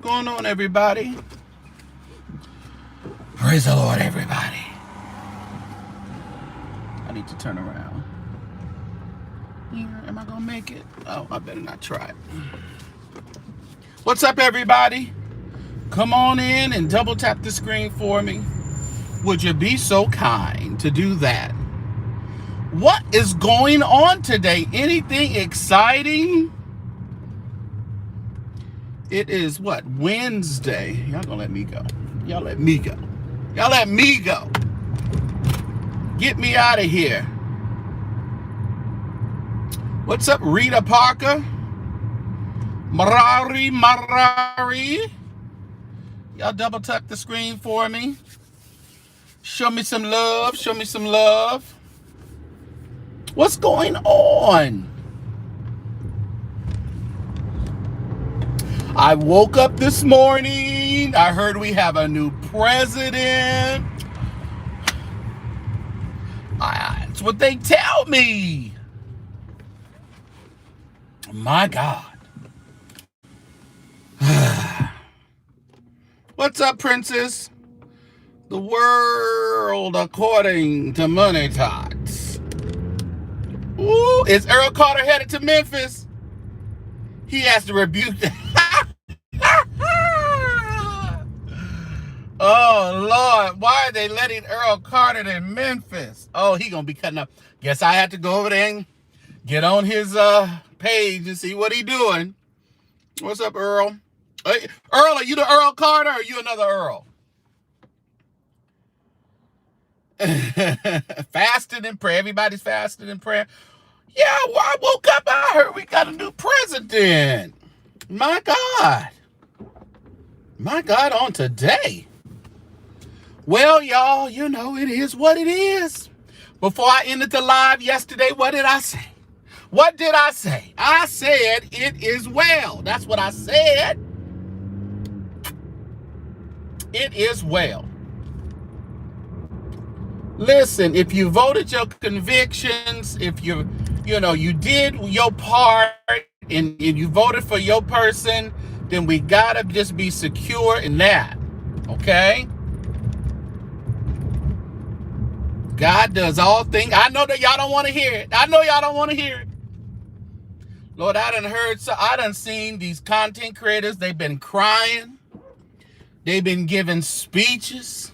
going on, everybody? Praise the Lord, everybody. I need to turn around. Here, am I gonna make it? Oh, I better not try it. What's up, everybody? Come on in and double tap the screen for me. Would you be so kind to do that? What is going on today? Anything exciting? It is what? Wednesday. Y'all gonna let me go. Y'all let me go. Y'all let me go. Get me out of here. What's up, Rita Parker? Marari. Y'all double tap the screen for me. Show me some love. Show me some love. What's going on? I woke up this morning. I heard we have a new president. That's what they tell me. My God. What's up, Princess? The world according to Money Tots. Ooh, is Earl Carter headed to Memphis? He has to rebuke that. Oh, Lord. Why are they letting Earl Carter in Memphis? Oh, he going to be cutting up. Guess I had to go over there and get on his page and see what he doing. What's up, Earl? Hey, Earl, are you the Earl Carter or are you another Earl? Fasting and prayer. Everybody's fasting and prayer. Yeah, well, I woke up. I heard we got a new president. My God. My God, on today. Well, y'all, you know, it is what it is. Before I ended the live yesterday, what did I say? What did I say? I said it is well. That's what I said. It is well. Listen, if you voted your convictions, if you did your part and you voted for your person, then we gotta just be secure in that. Okay? God does all things. I know that y'all don't want to hear it. I know y'all don't want to hear it. Lord, I done seen these content creators. They've been crying. They've been giving speeches.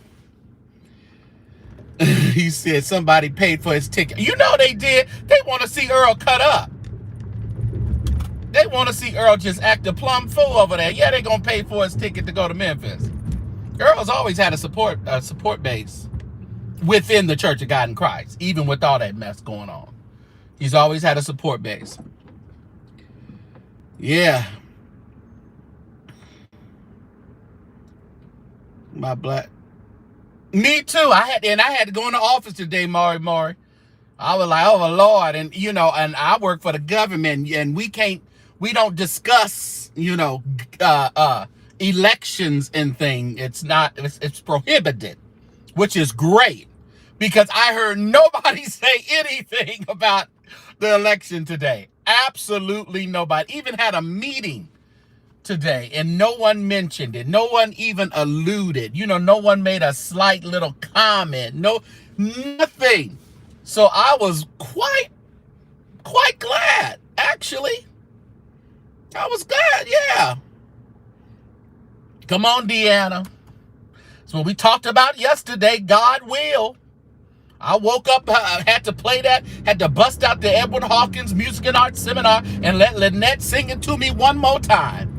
He said somebody paid for his ticket. You know they did. They want to see Earl cut up. They want to see Earl just act a plumb fool over there. Yeah, they're going to pay for his ticket to go to Memphis. Earl's always had a support base within the Church of God in Christ, even with all that mess going on. He's always had a support base. Yeah. My black. Me too. I had to go in the office today, Maury. I was like, oh Lord, and and I work for the government, and we don't discuss, elections and things. It's prohibited, which is great, because I heard nobody say anything about the election today. Absolutely nobody. Even had a meeting today, and no one mentioned it. No one even alluded. No one made a slight little comment. No, nothing. So I was quite glad, actually. I was glad, yeah. Come on, Deanna. That's what we talked about yesterday. God will. I woke up, had to play that, had to bust out the Edward Hawkins Music and Arts Seminar and let Lynette sing it to me one more time.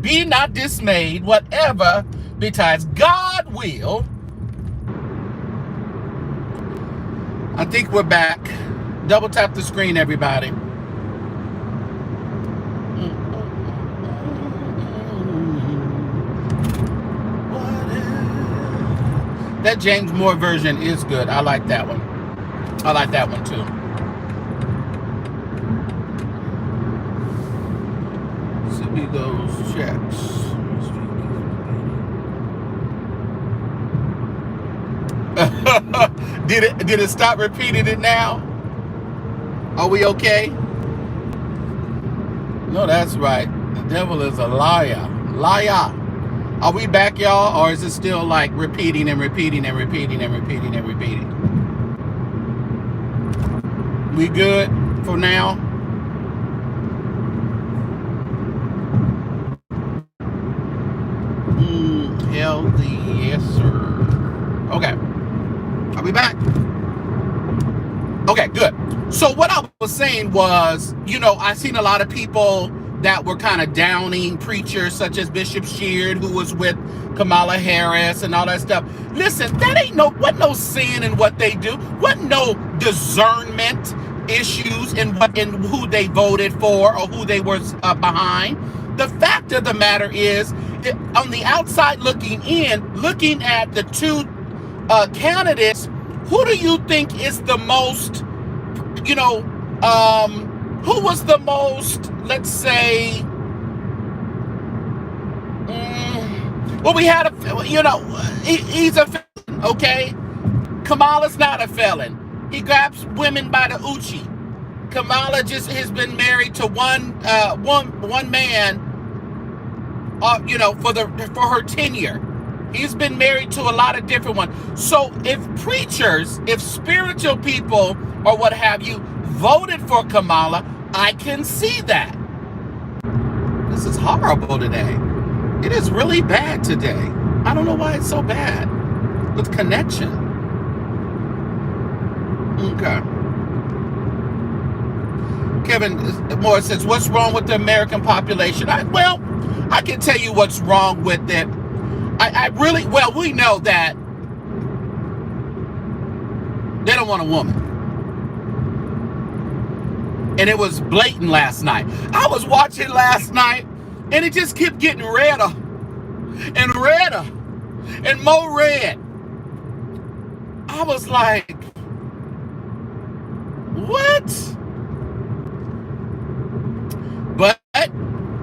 Be not dismayed, whatever betides, God will. I think we're back. Double tap the screen, everybody. That James Moore version is good. I like that one. I like that one too. See those checks. Did it stop repeating it now? Are we okay? No, that's right. The devil is a liar. Laya. Are we back, y'all? Or is it still like repeating and repeating and repeating and repeating and repeating? We good for now? Healthy, yes, sir. Okay. Are we back? Okay, good. So what I was saying was, I've seen a lot of people that were kind of downing preachers such as Bishop Sheard, who was with Kamala Harris and all that stuff. Listen, that ain't what no sin in what they do. What no discernment issues in who they voted for or who they were behind. The fact of the matter is, on the outside looking in, looking at the two candidates, who do you think is the most, who was the most, let's say, well, we had he's a felon, okay? Kamala's not a felon. He grabs women by the Uchi. Kamala just has been married to one man, for her tenure. He's been married to a lot of different ones. So if preachers, if spiritual people or what have you voted for Kamala, I can see that. This is horrible today. It is really bad today. I don't know why it's so bad with connection. Okay. Kevin Moore says, what's wrong with the American population? I can tell you what's wrong with it. We know that they don't want a woman. And it was blatant last night. I was watching last night, and it just kept getting redder and redder and more red. I was like, what? But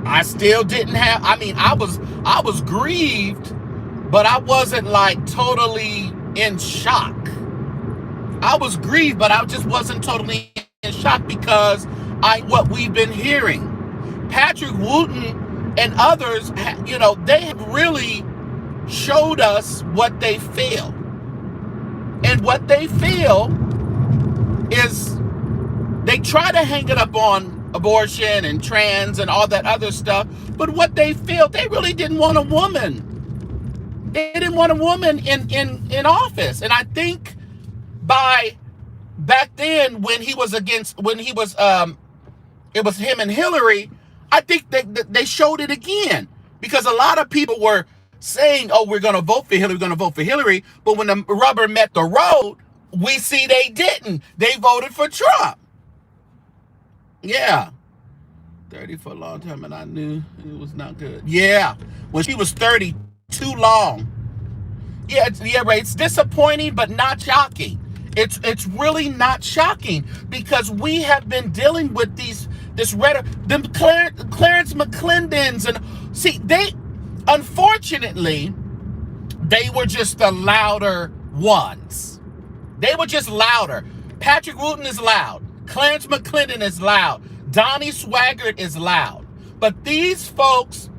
I still didn't have, I was grieved, but I wasn't like totally in shock. I was grieved, but I just wasn't totally in shock because what we've been hearing. Patrick Wooten and others, they have really showed us what they feel. And what they feel is they try to hang it up on abortion and trans and all that other stuff, but what they feel, they really didn't want a woman. They didn't want a woman in office. And I think by back then when it was him and Hillary, I think they showed it again, because a lot of people were saying, oh, we're going to vote for Hillary, but when the rubber met the road, we see they didn't. They voted for Trump. Yeah. 30 for a long time, and I knew it was not good. Yeah. When she was 30, too long. Yeah, right. It's disappointing, but not shocking. It's really not shocking, because we have been dealing with this rhetoric, them Clarence McClendons, and see, unfortunately, they were just the louder ones. They were just louder. Patrick Wooten is loud. Clarence McClendon is loud. Donnie Swaggart is loud. But these folks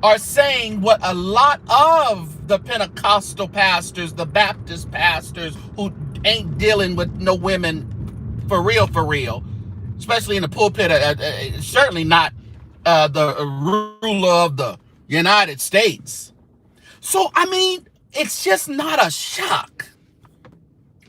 are saying what a lot of the Pentecostal pastors, the Baptist pastors who ain't dealing with no women for real, especially in the pulpit, certainly not the ruler of the United States. So, it's just not a shock.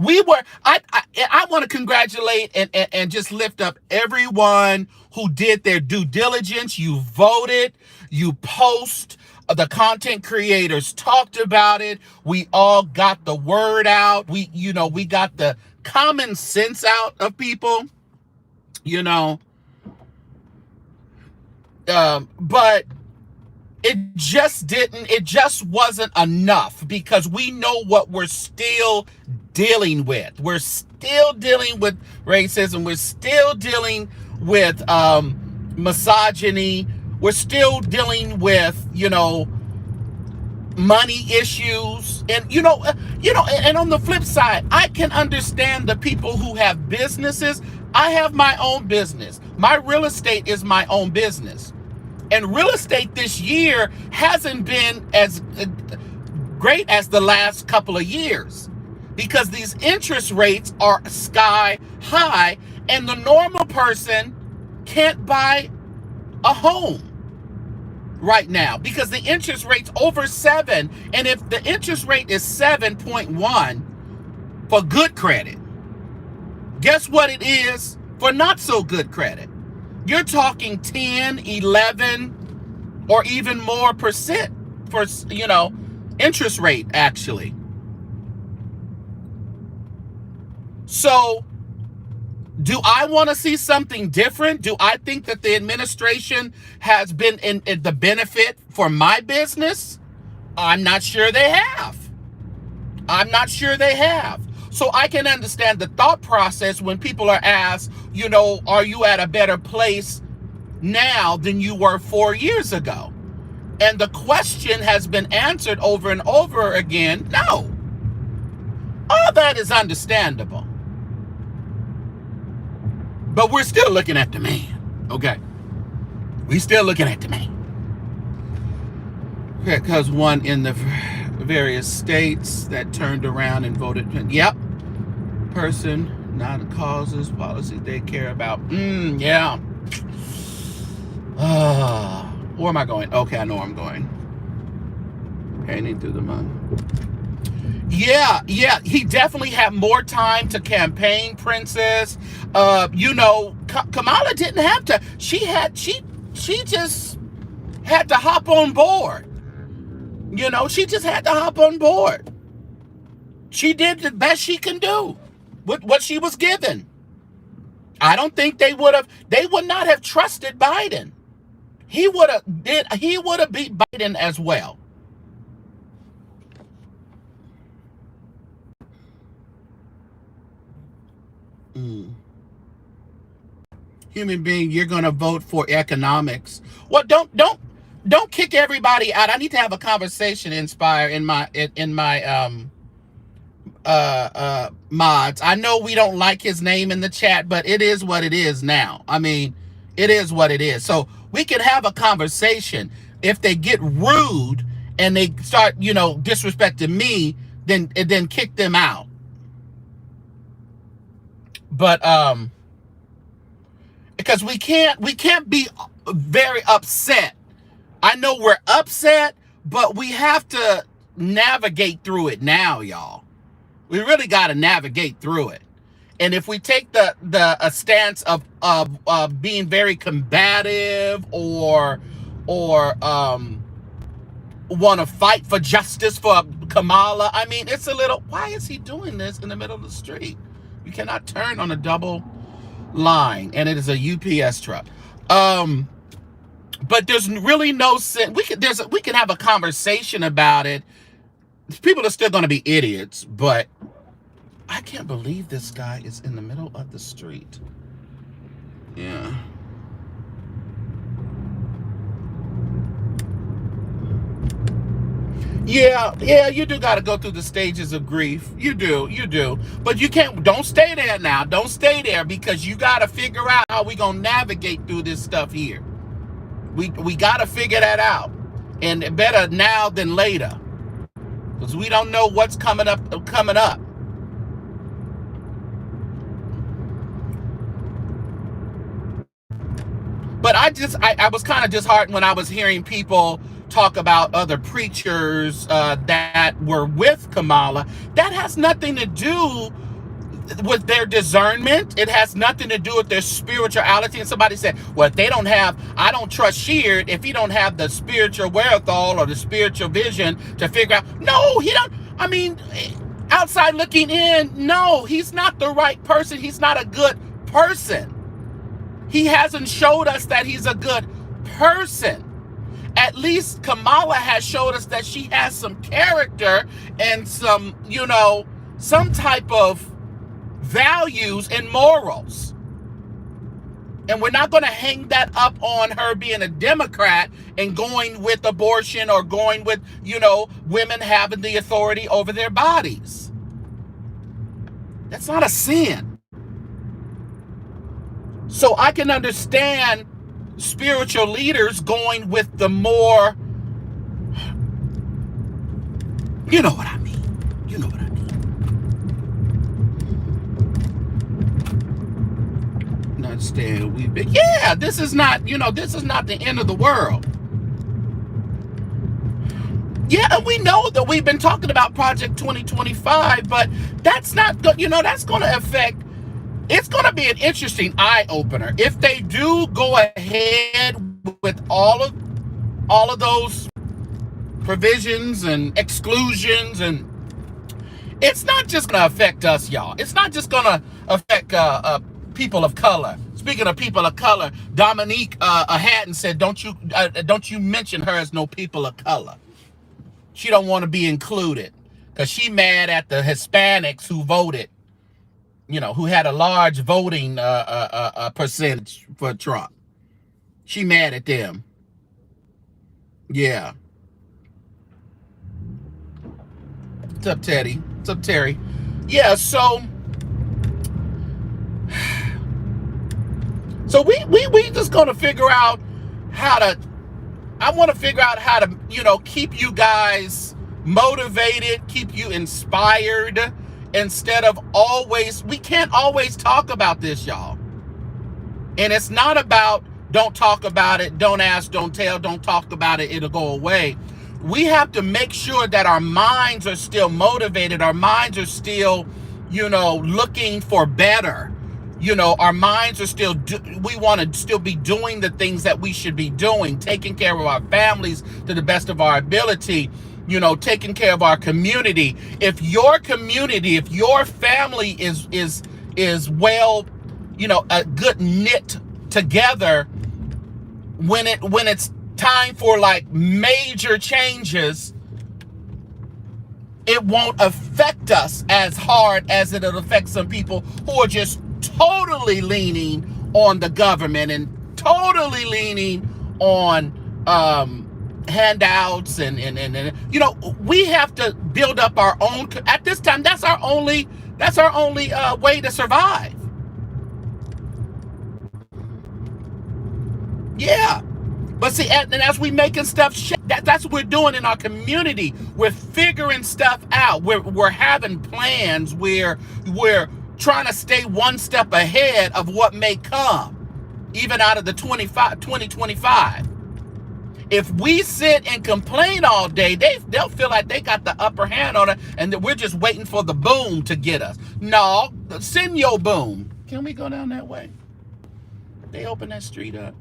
I want to congratulate and just lift up everyone who did their due diligence. You voted, you post, the content creators talked about it. We all got the word out. We got the common sense out of people, but it just wasn't enough, because we know what we're still dealing with. We're still dealing with racism. We're still dealing with misogyny. We're still dealing with, money issues. And, and on the flip side, I can understand the people who have businesses. I have my own business. My real estate is my own business. And real estate this year hasn't been as great as the last couple of years because these interest rates are sky high and the normal person can't buy a home right now because the interest rate's over 7. And if the interest rate is 7.1 for good credit, guess what it is for not so good credit? You're talking 10, 11, or even more percent for, interest rate actually. So do I want to see something different? Do I think that the administration has been in the benefit for my business? I'm not sure they have. I'm not sure they have. So I can understand the thought process when people are asked, are you at a better place now than you were 4 years ago? And the question has been answered over and over again, no. All that is understandable. But we're still looking at the man, okay? We're still looking at the man. Because one in the various states that turned around and voted, yep, person, not the causes, policies they care about. Yeah. Where am I going? Okay, I know where I'm going. Painting through the mud. Yeah, he definitely had more time to campaign, Princess. Kamala didn't have to. She just had to hop on board. She just had to hop on board. She did the best she can do with what she was given. I don't think they would not have trusted Biden. He would have beat Biden as well. Human being, you're going to vote for economics. Well, don't kick everybody out. I need to have a conversation, Inspire, in my mods. I know we don't like his name in the chat, but it is what it is now. I mean, it is what it is. So we can have a conversation. If they get rude and they start, disrespecting me, then kick them out. But because we can't be very upset. I know we're upset, but we have to navigate through it now, y'all. We really got to navigate through it. And if we take a stance of being very combative or want to fight for justice for Kamala, I mean, it's a little, why is he doing this in the middle of the street? You cannot turn on a double line, and it is a UPS truck. But there's really no sense. We can have a conversation about it. People are still going to be idiots, but I can't believe this guy is in the middle of the street. Yeah. Yeah, you do got to go through the stages of grief. You do. But don't stay there now. Don't stay there because you got to figure out how we going to navigate through this stuff here. We got to figure that out. And better now than later. Because we don't know what's coming up. But I was kind of disheartened when I was hearing people talk about other preachers that were with Kamala. That has nothing to do with their discernment. It has nothing to do with their spirituality. And somebody said, well, if I don't trust Sheard if he don't have the spiritual wherewithal or the spiritual vision to figure out. No, he don't. I mean, outside looking in, no, he's not the right person. He's not a good person. He hasn't showed us that he's a good person. At least Kamala has showed us that she has some character and some, some type of values and morals. And we're not going to hang that up on her being a Democrat and going with abortion or going with, women having the authority over their bodies. That's not a sin. So I can understand spiritual leaders going with the more, you know what I mean. You know what I mean. Understand? We've been, yeah, this is not, this is not the end of the world. Yeah, and we know that we've been talking about Project 2025, but that's not, that's going to affect, it's going to be an interesting eye-opener. If they do go ahead with all of those provisions and exclusions, and it's not just going to affect us, y'all. It's not just going to affect people of color. Speaking of people of color, Dominique Hatton said, don't you mention her as no people of color. She don't want to be included because she mad at the Hispanics who voted, who had a large voting percentage for Trump. She mad at them. Yeah. What's up, Teddy? What's up, Terry? Yeah, so we just gonna figure out how to, I want to figure out how to, keep you guys motivated, keep you inspired, instead of we can't always talk about this, y'all. And it's not about don't talk about it, don't ask, don't tell, don't talk about it, it'll go away. We have to make sure that our minds are still motivated, our minds are still, looking for better. Our minds are still, we want to still be doing the things that we should be doing, taking care of our families to the best of our ability, taking care of our community. If your community, if your family is well, a good knit together, when it's time for like major changes, it won't affect us as hard as it'll affect some people who are just totally leaning on the government and totally leaning on handouts and we have to build up our own. At this time, that's our only way to survive. Yeah. But see, and as we making stuff, that's what we're doing in our community. We're figuring stuff out. We're having plans. We're trying to stay one step ahead of what may come, even out of the 2025. If we sit and complain all day, they'll feel like they got the upper hand on it, and that we're just waiting for the boom to get us. No, send your boom. Can we go down that way? They open that street up.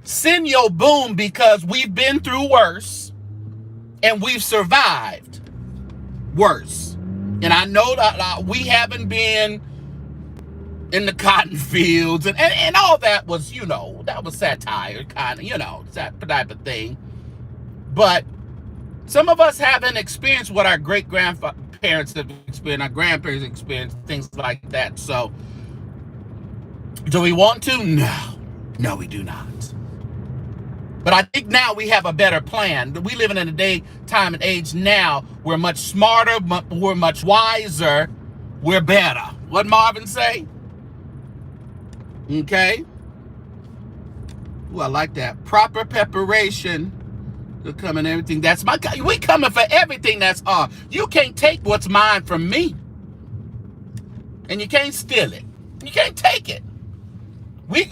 Send your boom, because we've been through worse and we've survived worse. And I know that we haven't been in the cotton fields and all that was, that was satire, kind of, that type of thing. But some of us haven't experienced what our great-grandparents have experienced, our grandparents experienced, things like that. So do we want to? No, we do not. But I think now we have a better plan. We live in a time and age now. We're much smarter. We're much wiser. We're better. What Marvin say? Okay. Ooh, I like that. Proper preparation to come and everything. That's my guy. We coming for everything that's ours. You can't take what's mine from me. And you can't steal it. You can't take it. We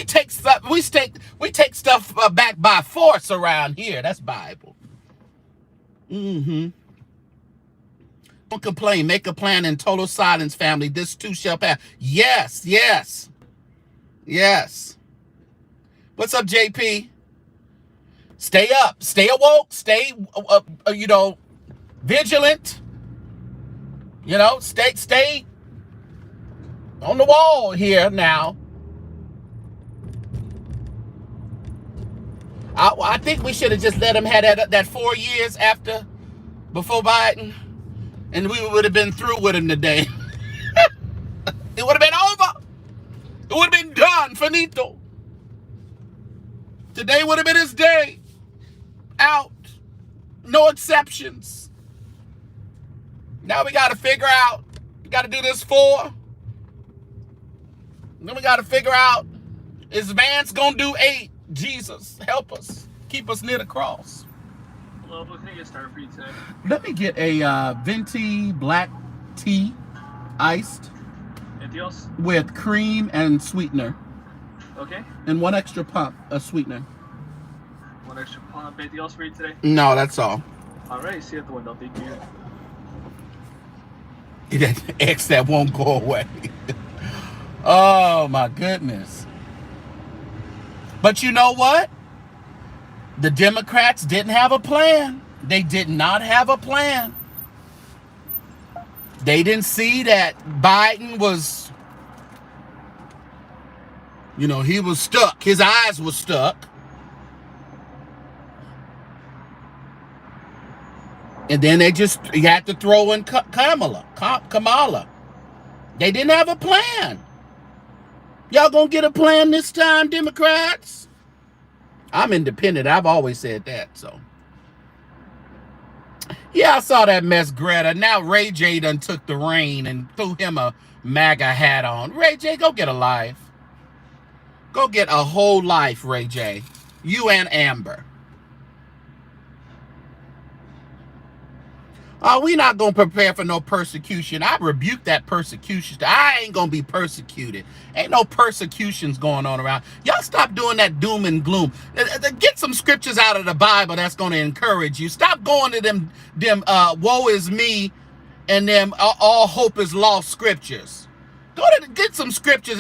take stuff. We take stuff back by force around here. That's Bible. Don't complain. Make a plan in total silence, family. This too shall pass. Yes. What's up, JP? Stay up. Stay awoke. Stay, vigilant. Stay on the wall here now. I think we should have just let him have that 4 years before Biden, and we would have been through with him today. It would have been over. It would have been done, finito. Today would have been his day. Out. No exceptions. Now we got to figure out. We got to do this 4. Then we got to figure out Is Vance gonna do 8? Jesus, help us. Keep us near the cross. Well, what can I get started for you today? Let me get a venti black tea, iced. Anything else? With cream and sweetener. Okay. And 1 extra pump of sweetener. 1 extra pump. Anything else for you today? No, that's all. Alright, see you at the window. Thank you. That X that won't go away. Oh my goodness. But you know what? The Democrats didn't have a plan. They did not have a plan. They didn't see that Biden was, he was stuck. His eyes were stuck. And then you had to throw in Kamala. They didn't have a plan. Y'all gonna get a plan this time, Democrats? I'm independent. I've always said that, so. Yeah, I saw that mess, Greta. Now Ray J done took the reign and threw him a MAGA hat on. Ray J, go get a life. Go get a whole life, Ray J. You and Amber. Oh, we not going to prepare for no persecution. I rebuke that persecution. I ain't going to be persecuted. Ain't no persecutions going on around. Y'all stop doing that doom and gloom. Get some scriptures out of the Bible that's going to encourage you. Stop going to them woe is me and them all hope is lost scriptures. Get some scriptures.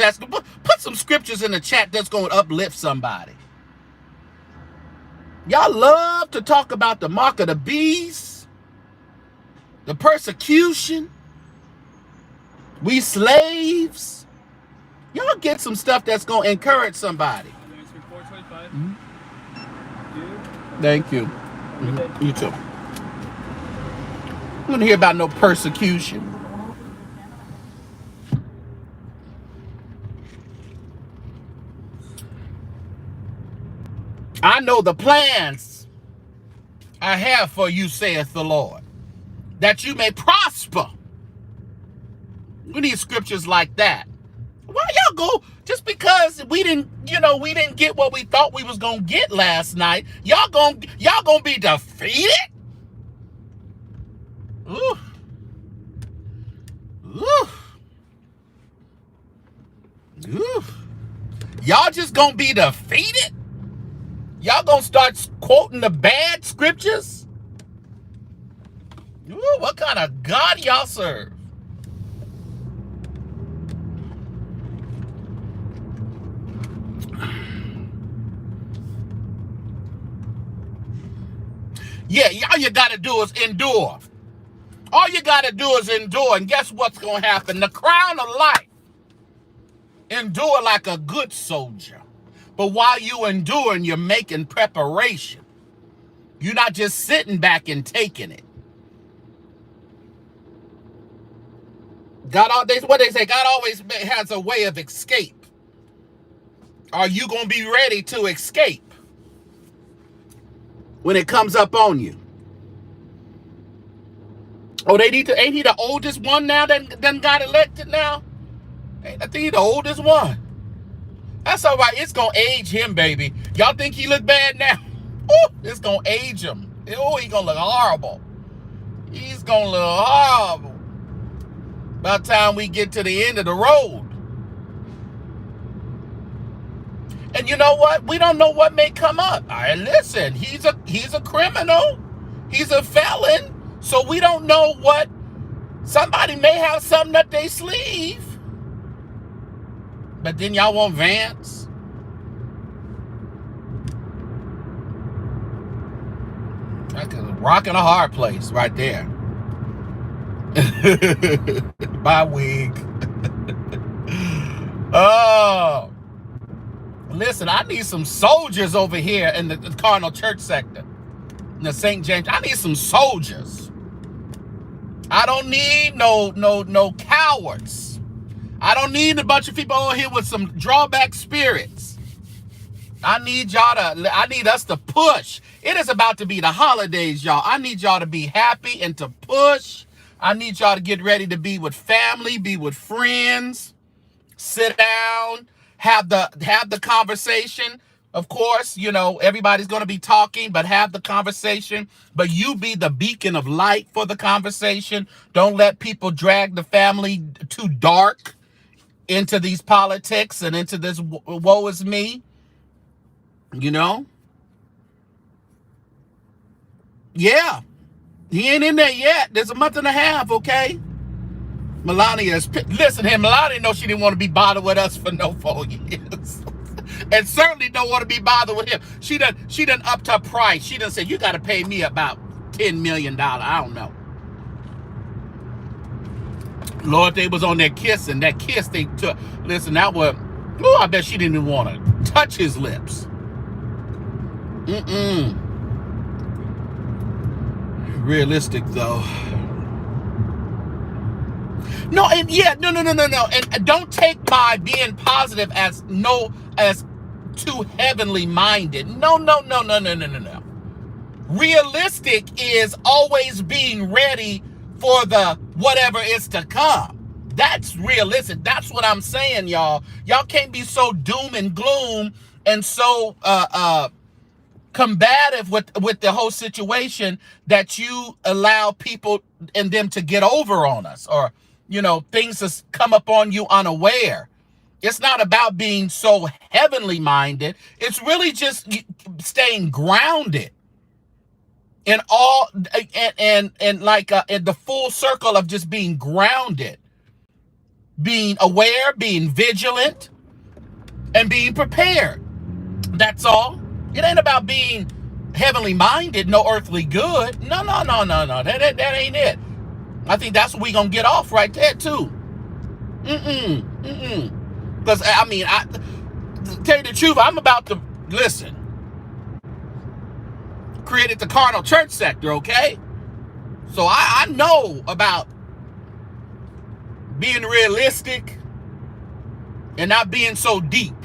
Put some scriptures in the chat that's going to uplift somebody. Y'all love to talk about the mark of the beast. The persecution. We slaves. Y'all get some stuff that's going to encourage somebody. Mm-hmm. Thank you. Mm-hmm. You too. I don't hear about no persecution. I know the plans I have for you, saith the Lord, that you may prosper. We need scriptures like that. Why y'all go just because we didn't get what we thought we was gonna get last night? Y'all gonna be defeated? Ooh. Ooh. Ooh. Y'all just gonna be defeated? Y'all gonna start quoting the bad scriptures? Ooh, what kind of God y'all serve? Yeah, all you gotta do is endure. All you gotta do is endure, and guess what's gonna happen? The crown of life. Endure like a good soldier. But while you enduring, you're making preparation. You're not just sitting back and taking it. What they say, God always has a way of escape. Are you going to be ready to escape when it comes up on you? Oh, ain't he the oldest one now that got elected now? I think he's the oldest one. That's all right. It's going to age him, baby. Y'all think he look bad now? Ooh, it's going to age him. Oh, he's going to look horrible. He's going to look horrible. By the time we get to the end of the road. And you know what? We don't know what may come up. All right, listen, he's a criminal. He's a felon. So we don't know what. Somebody may have something up their sleeve. But then y'all want Vance? That's a rock and a hard place right there. Bye, wig. Oh. Listen, I need some soldiers over here in the Cardinal Church sector. In the St. James. I need some soldiers. I don't need no cowards. I don't need a bunch of people over here with some drawback spirits. I need us to push. It is about to be the holidays, y'all. I need y'all to be happy and to push. I need y'all to get ready to be with family, be with friends, sit down, have the conversation. Of course, everybody's going to be talking, but have the conversation. But you be the beacon of light for the conversation. Don't let people drag the family too dark into these politics and into this woe is me. Yeah, he ain't in there yet. There's a month and a half, okay? Melania listen here. Melania knows she didn't want to be bothered with us for no 4 years. And certainly don't want to be bothered with him. She done upped her price. She done said, you got to pay me about $10 million. I don't know. Lord, they was on there kissing. That kiss they took. Listen, that was, I bet she didn't even want to touch his lips. Realistic, though. No, and yeah, no. And don't take my being positive as too heavenly minded. No. Realistic is always being ready for the whatever is to come. That's realistic. That's what I'm saying, y'all. Y'all can't be so doom and gloom and so combative with the whole situation that you allow people and them to get over on us, or things to come upon you unaware. It's not about being so heavenly minded. It's really just staying grounded in all and like in the full circle of just being grounded, being aware, being vigilant, and being prepared. That's all. It ain't about being heavenly minded, no earthly good. No. That ain't it. I think that's what we gonna get off right there too. Because I tell you the truth, I'm about to listen. Created the carnal church sector, okay? So I know about being realistic and not being so deep,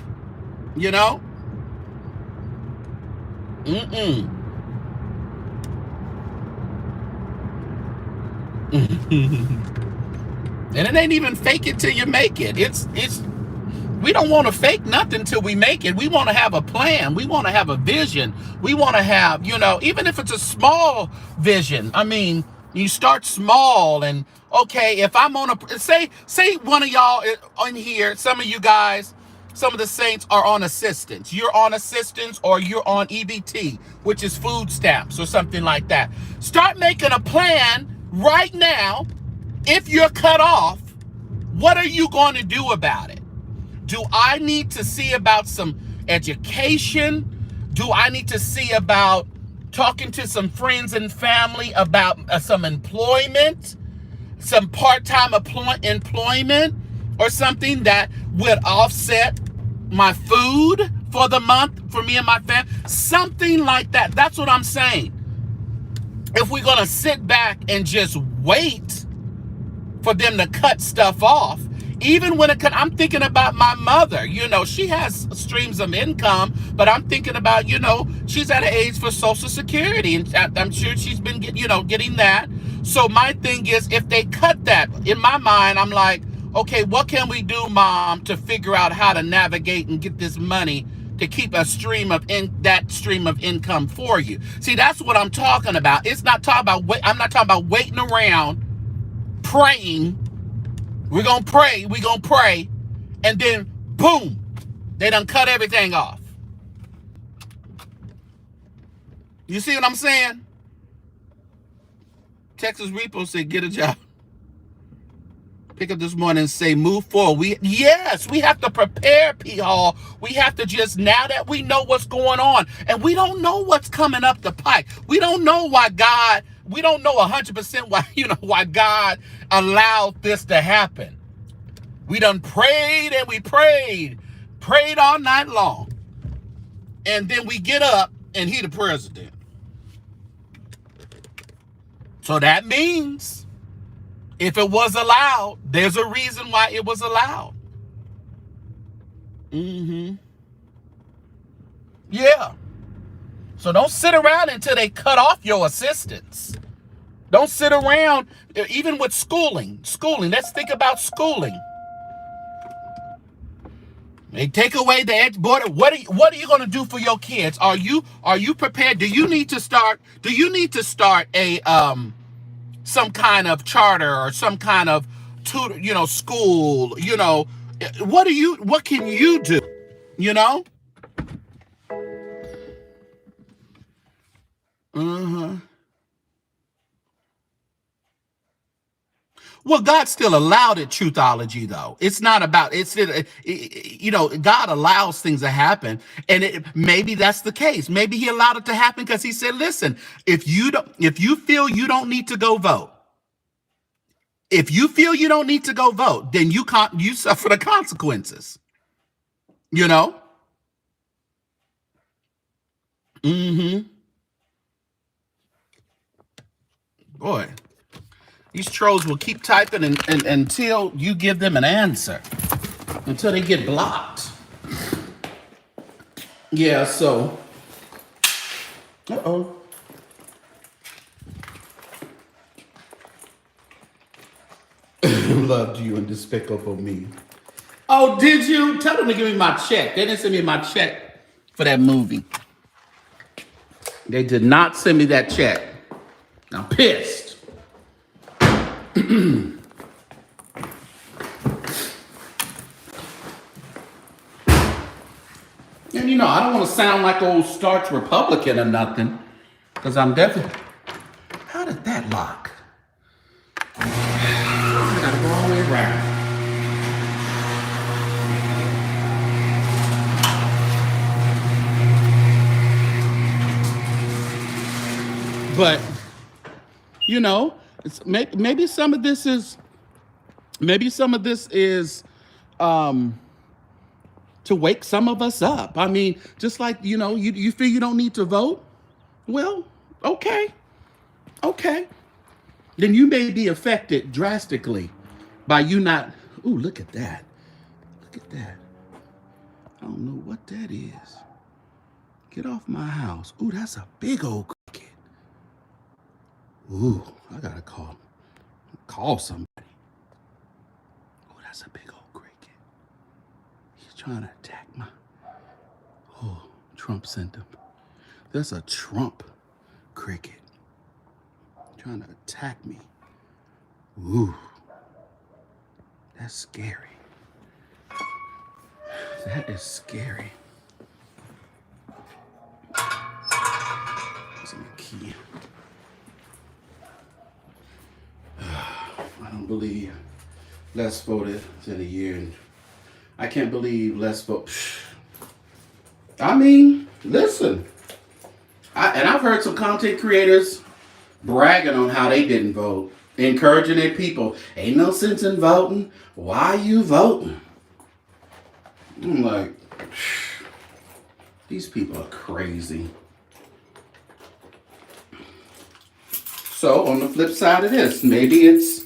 And it ain't even fake it till you make it. It's we don't want to fake nothing till we make it. We want to have a plan. We want to have a vision. We want to have, even if it's a small vision. I mean, you start small and okay, if I'm on say one of y'all on here, some of you guys, some of the saints are on assistance. You're on assistance or you're on EBT, which is food stamps or something like that. Start making a plan right now. If you're cut off, what are you going to do about it? Do I need to see about some education? Do I need to see about talking to some friends and family about some employment, some part-time employment, or something that would offset my food for the month for me and my family? Something like that. That's what I'm saying. If we're going to sit back and just wait for them to cut stuff off, even when I'm thinking about my mother, she has streams of income, but I'm thinking about, she's at an age for Social Security, and I'm sure she's been, getting that. So my thing is, if they cut that, in my mind, I'm like, okay, what can we do, Mom, to figure out how to navigate and get this money to keep a stream of income for you? See, that's what I'm talking about. It's not talking about I'm not talking about waiting around, praying. We're going to pray, and then, boom, they done cut everything off. You see what I'm saying? Texas Repo said, get a job. Pick up this morning and say, move forward. We have to prepare, P-Hall. We have to just, now that we know what's going on, and we don't know what's coming up the pike. We don't know we don't know 100% why God allowed this to happen. We done prayed and we prayed all night long. And then we get up and he the president. So that means if it was allowed, there's a reason why it was allowed. Yeah. So don't sit around until they cut off your assistance. Don't sit around, even with schooling. Let's think about schooling. They take away the border. What are you going to do for your kids? Are you prepared? Do you need to start a some kind of charter or some kind of tutor, school, what can you do? You know? Uh-huh. Well, God still allowed it, truthology, though. It's not about God allows things to happen, and maybe that's the case. Maybe He allowed it to happen because He said, "Listen, if you feel you don't need to go vote, if you feel you don't need to go vote, then you suffer the consequences." You know? Mm-hmm. Boy, these trolls will keep typing and until you give them an answer, until they get blocked. Yeah. So. Uh-oh. Loved you and despicable me. Oh, did you? Tell them to give me my check. They didn't send me my check for that movie. They did not send me that check. I'm pissed. And I don't want to sound like old starch Republican or nothing, because I'm definitely. How did that lock? I gotta go all the way around. But it's maybe some of this is to wake some of us up. I mean, just like you feel you don't need to vote. Well, okay. Then you may be affected drastically by you not. Ooh, look at that. Look at that. I don't know what that is. Get off my house. Ooh, that's a big old cricket. Ooh, I gotta call somebody. Oh, that's a big old cricket. He's trying to attack my. Oh, Trump sent him. That's a Trump cricket. Trying to attack me. Ooh, that's scary. That is scary. That's my key. I don't believe Les voted in a year. And I can't believe Les voted. I mean, listen. I've heard some content creators bragging on how they didn't vote, encouraging their people. Ain't no sense in voting. Why are you voting? I'm like, these people are crazy. So on the flip side of this, maybe it's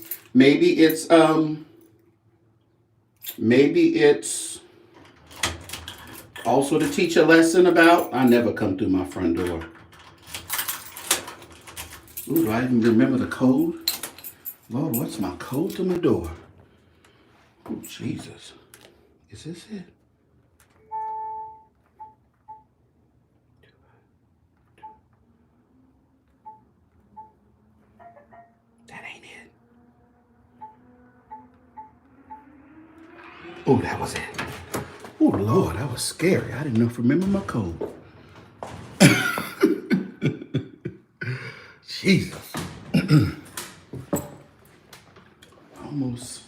also to teach a lesson about I never come through my front door. Ooh, do I even remember the code? Lord, what's my code to my door? Oh, Jesus. Is this it? That ain't it. Oh, that was it. Oh, Lord, that was scary. I didn't know if I remember my code. Jesus. Almost.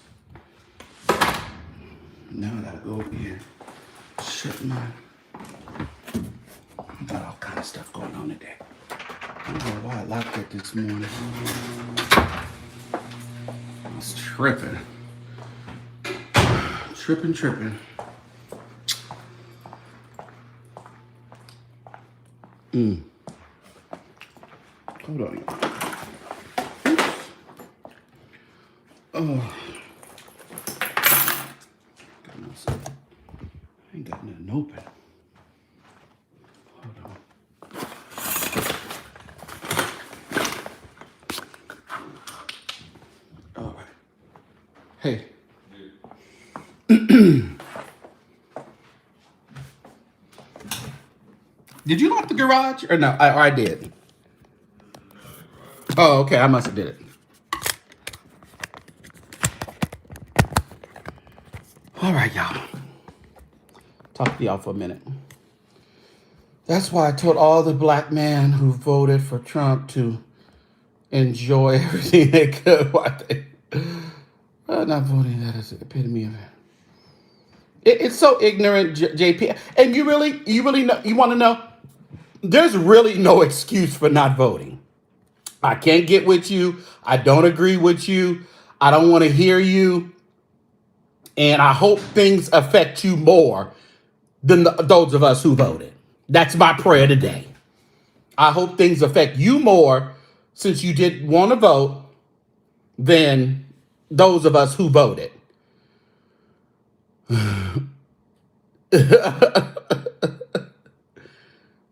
Now I gotta go over here. Shut my. I got all kind of stuff going on today. I don't know why I locked it this morning. I was tripping. Tripping. Hold on. Oh. Goodness. I ain't got nothing open. Hold on. All right. Hey. Did you lock the garage or no? I did. Oh, okay. I must have did it. All right, y'all. Talk to y'all for a minute. That's why I told all the black men who voted for Trump to enjoy everything they could. Why they not voting? That is the epitome of it. It's so ignorant, JP. And you really know, you want to know? There's really no excuse for not voting. I can't get with you. I don't agree with you. I don't want to hear you. And I hope things affect you more than those of us who voted. That's my prayer today. I hope things affect you more since you didn't want to vote than those of us who voted.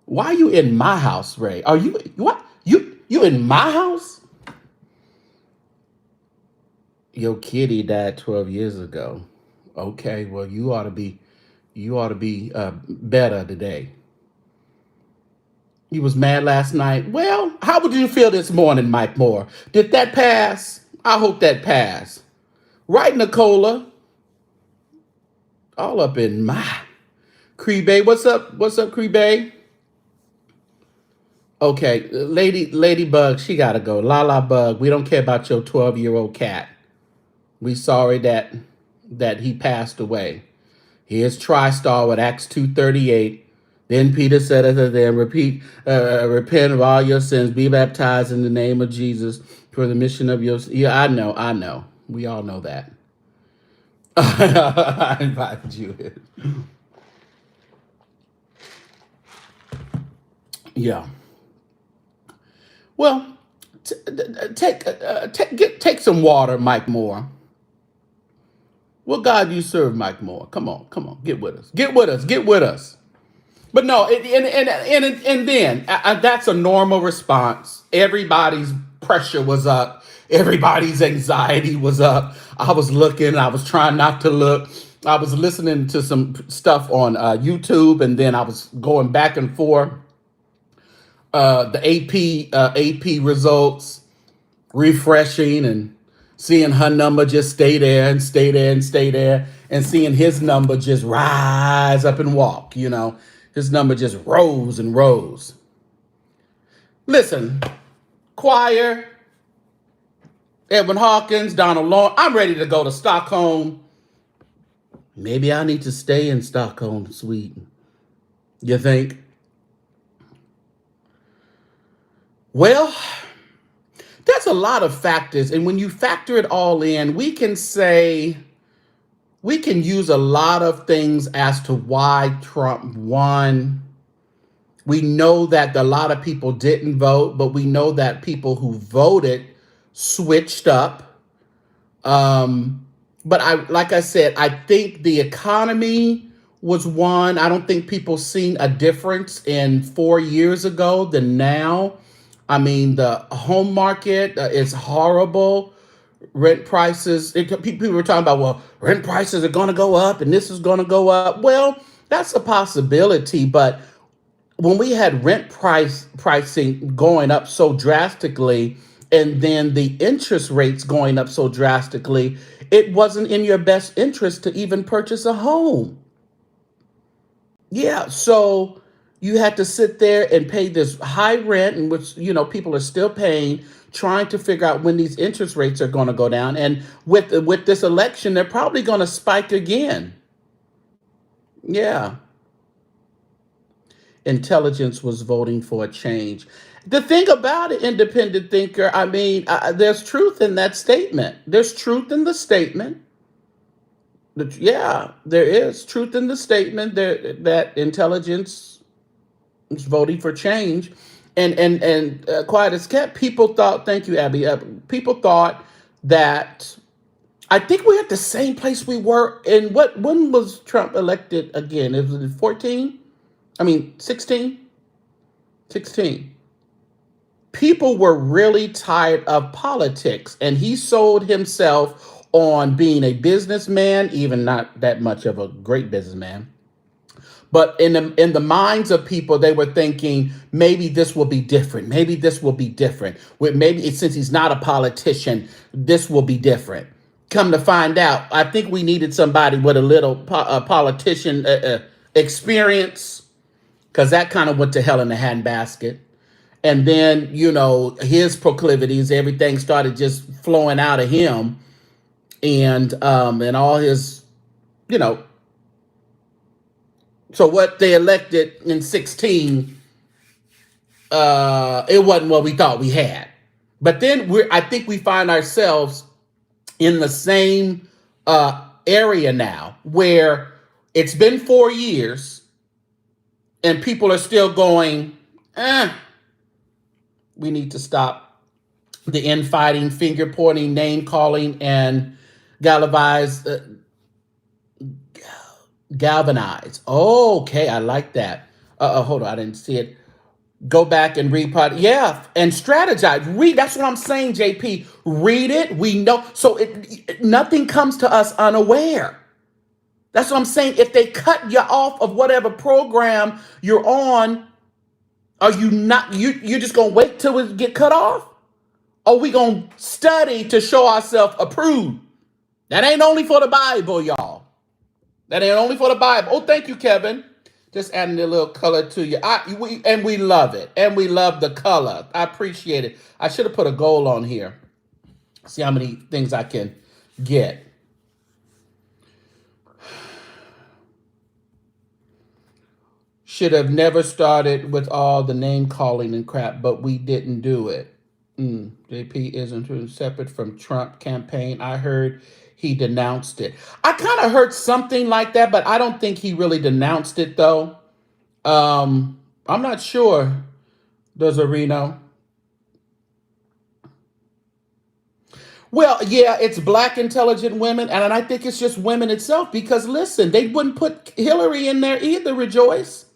Why are you in my house, Ray? Are you what? You in my house? Your kitty died 12 years ago. Okay, well you ought to be better today. You was mad last night. Well, how would you feel this morning, Mike Moore? Did that pass? I hope that passed. Right, Nicola? All up in my Cree Bay. What's up? What's up, Cree Bay? Okay, Ladybug, she gotta go. Lala Bug, we don't care about your 12-year-old cat. We sorry that he passed away. Here's TriStar with Acts 2:38. Then Peter said unto them, repent of all your sins, be baptized in the name of Jesus for the remission of your sins. Yeah, I know. We all know that. I invited you in. Yeah. Well, take some water, Mike Moore. What God you serve, Mike Moore? Come on, get with us. But no, and then that's a normal response. Everybody's pressure was up. Everybody's anxiety was up. I was looking. I was trying not to look. I was listening to some stuff on YouTube, and then I was going back and forth. The AP results, refreshing and seeing her number just stay there and stay there and stay there, and seeing his number just rise up and walk. His number just rose and rose. Listen, choir, Edwin Hawkins, Donald Lawrence, I'm ready to go to Stockholm. Maybe I need to stay in Stockholm, Sweden. You think? Well, there's a lot of factors. And when you factor it all in, we can use a lot of things as to why Trump won. We know that a lot of people didn't vote, but we know that people who voted switched up. But like I said, I think the economy was one. I don't think people seen a difference in 4 years ago than now. I mean, the home market is horrible. Rent prices, people were talking about, well, rent prices are going to go up and this is going to go up. Well, that's a possibility. But when we had pricing going up so drastically, and then the interest rates going up so drastically, it wasn't in your best interest to even purchase a home. Yeah, so you had to sit there and pay this high rent, in which people are still paying, trying to figure out when these interest rates are going to go down. And with this election, they're probably going to spike again. Yeah. Intelligence was voting for a change. The thing about it, independent thinker, I mean, there's truth in that statement. There's truth in the statement. Yeah, there is truth in the statement that intelligence is voting for change. And quiet as kept, people thought, thank you, Abby, people thought that, I think we're at the same place we were in, when was Trump elected again? It was 14? I mean, 16? 16. People were really tired of politics, and he sold himself on being a businessman, even not that much of a great businessman, But in the minds of people, they were thinking maybe this will be different. Maybe this will be different. Maybe since he's not a politician, this will be different. Come to find out, I think we needed somebody with a little politician experience, because that kind of went to hell in a handbasket. And then, his proclivities, everything started just flowing out of him, and all his, you know. So what they elected in 16, it wasn't what we thought we had. But then I think we find ourselves in the same area now, where it's been 4 years and people are still going, we need to stop the infighting, finger pointing, name calling, and galvanized. Galvanized. Oh, okay, I like that. Hold on, I didn't see it. Go back and read part. Yeah, and strategize. Read. That's what I'm saying, JP. Read it. We know. So nothing comes to us unaware. That's what I'm saying. If they cut you off of whatever program you're on, are you not? You're just gonna wait till it get cut off? Or we gonna study to show ourselves approved? That ain't only for the Bible, y'all. That ain't only for the Bible. Oh, thank you, Kevin. Just adding a little color to you. We love it. And we love the color. I appreciate it. I should have put a goal on here. See how many things I can get. Should have never started with all the name calling and crap, but we didn't do it. JP isn't separate from Trump campaign. I heard he denounced it. I kind of heard something like that, but I don't think he really denounced it, though. I'm not sure, does Reno? Well, yeah, it's black intelligent women, and I think it's just women itself, because listen, they wouldn't put Hillary in there either, Rejoice.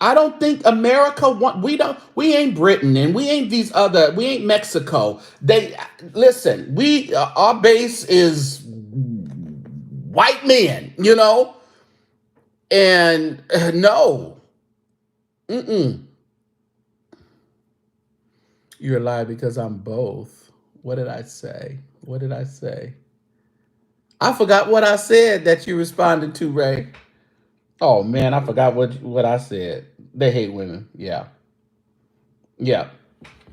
I don't think America we ain't Britain, and we ain't Mexico. Our base is white men, and no. You're alive because I'm both. What did I say? I forgot what I said that you responded to, Ray. Oh man, I forgot what I said. They hate women. Yeah.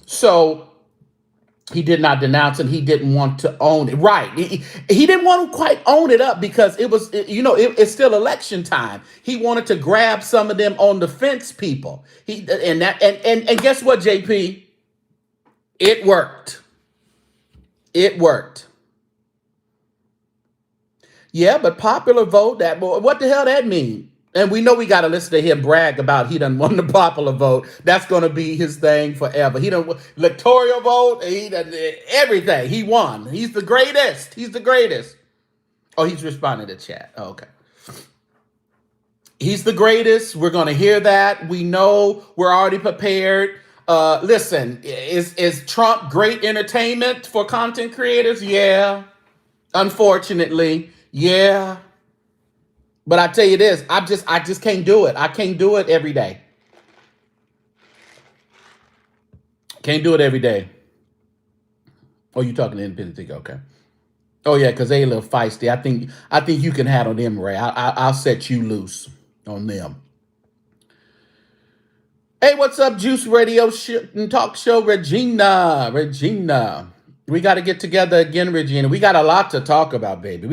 So he did not denounce it. He didn't want to own it. Right. He didn't want to quite own it up, because it's still election time. He wanted to grab some of them on the fence people. And guess what, JP? It worked. Yeah, but popular vote, what the hell that mean? And we know we got to listen to him brag about he done won the popular vote. That's going to be his thing forever. He done electoral vote. He done everything. He won. He's the greatest. Oh, he's responding to chat. Oh, okay. He's the greatest. We're going to hear that. We know. We're already prepared. Listen, is Trump great entertainment for content creators? Yeah. Unfortunately, yeah. But I tell you this, I just can't do it. I can't do it every day. Can't do it every day. Oh, you talking to independent thinker? Okay. Oh yeah, because they a little feisty. I think you can handle them, Ray. I'll set you loose on them. Hey, what's up, Juice Radio and Talk Show, Regina? We got to get together again, Regina. We got a lot to talk about, baby.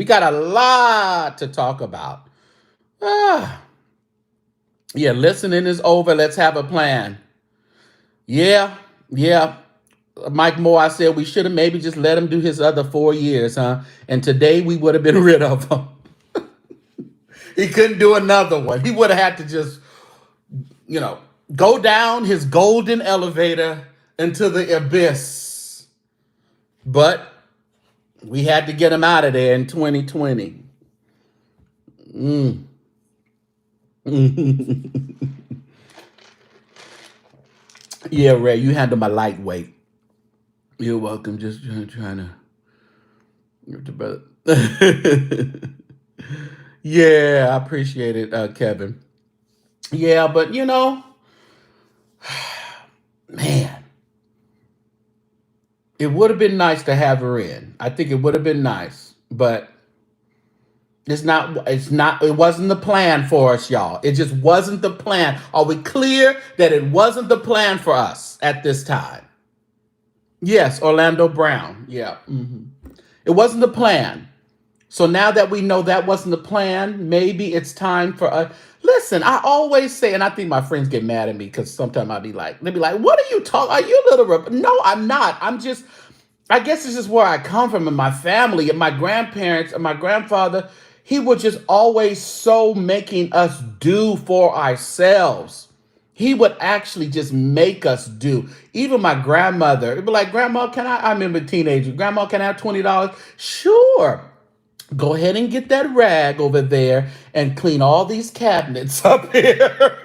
Yeah, listening is over. Let's have a plan. Yeah. Mike Moore, I said we should have maybe just let him do his other 4 years, huh? And today we would have been rid of him. He couldn't do another one. He would have had to just, go down his golden elevator into the abyss. But we had to get him out of there in 2020. Yeah, Ray, you handle my lightweight. You're welcome. Just trying to. Yeah, I appreciate it, Kevin. Yeah, but man, it would have been nice to have her in. I think it would have been nice, but it wasn't the plan for us, y'all. It just wasn't the plan. Are we clear that it wasn't the plan for us at this time? Yes, Orlando Brown. Yeah. It wasn't the plan. So now that we know that wasn't the plan, maybe it's time for us. Listen, I always say, and I think my friends get mad at me because sometimes they'll be like, what are you talking? Are you a little, no, I'm not. I guess this is where I come from in my family and my grandparents and my grandfather. He was just always so making us do for ourselves. He would actually just make us do. Even my grandmother, it'd be like, Grandma, I remember teenagers, Grandma, can I have $20? Sure. Go ahead and get that rag over there and clean all these cabinets up here.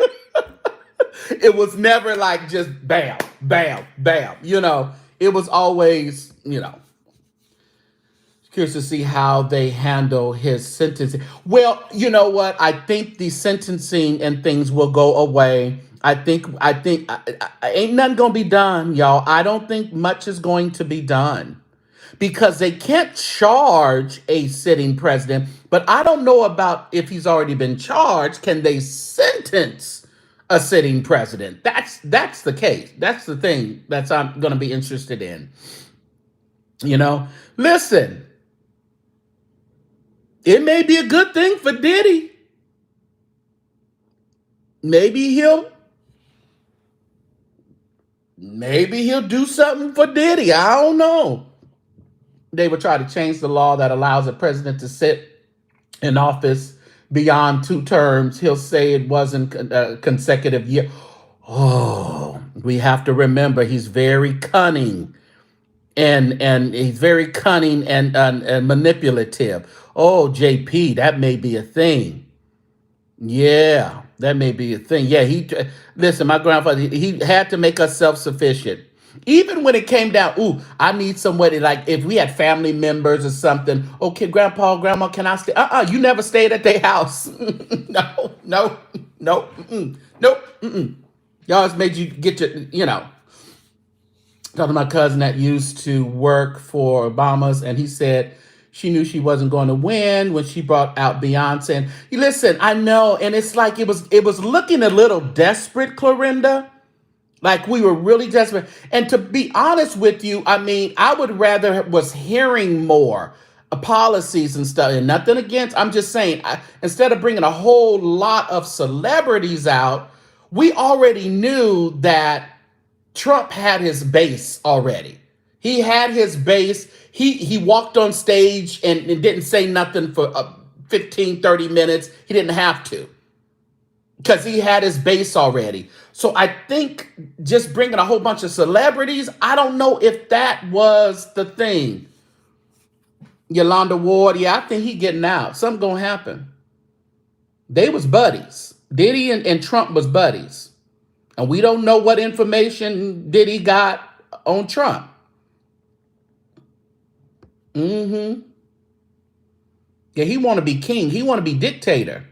It was never like just bam, bam, bam. It was always, curious to see how they handle his sentencing. Well, you know what? I think the sentencing and things will go away. I ain't nothing gonna be done, y'all. I don't think much is going to be done because they can't charge a sitting president. But I don't know about if he's already been charged. Can they sentence a sitting president? That's the case. That's the thing that's I'm going to be interested in. Listen, it may be a good thing for Diddy. Maybe he'll do something for Diddy. I don't know. They would try to change the law that allows a president to sit in office beyond 2 terms. He'll say it wasn't a consecutive year. Oh, we have to remember he's very cunning and he's very cunning and manipulative. Oh, JP, that may be a thing. Yeah, that may be a thing. Yeah, listen, my grandfather, he had to make us self-sufficient. Even when it came down, ooh, I need somebody, like if we had family members or something. Okay, grandpa, grandma, can I stay? You never stayed at their house. No, no, no, nope. Y'all just made you get talking to my cousin that used to work for Obama's, and he said she knew she wasn't going to win when she brought out Beyonce. And listen, I know, and it's like it was looking a little desperate, Clorinda. Like we were really desperate. And to be honest with you, I mean, I would rather was hearing more policies and stuff. And nothing against. I'm just saying, instead of bringing a whole lot of celebrities out, we already knew that Trump had his base already. He had his base. He walked on stage and didn't say nothing for 15, 30 minutes. He didn't have to because he had his base already. So I think just bringing a whole bunch of celebrities, I don't know if that was the thing. Yolanda Ward, yeah, I think he getting out. Something gonna happen. They was buddies. Diddy and Trump was buddies. And we don't know what information Diddy got on Trump. Yeah, he want to be king. He want to be dictator.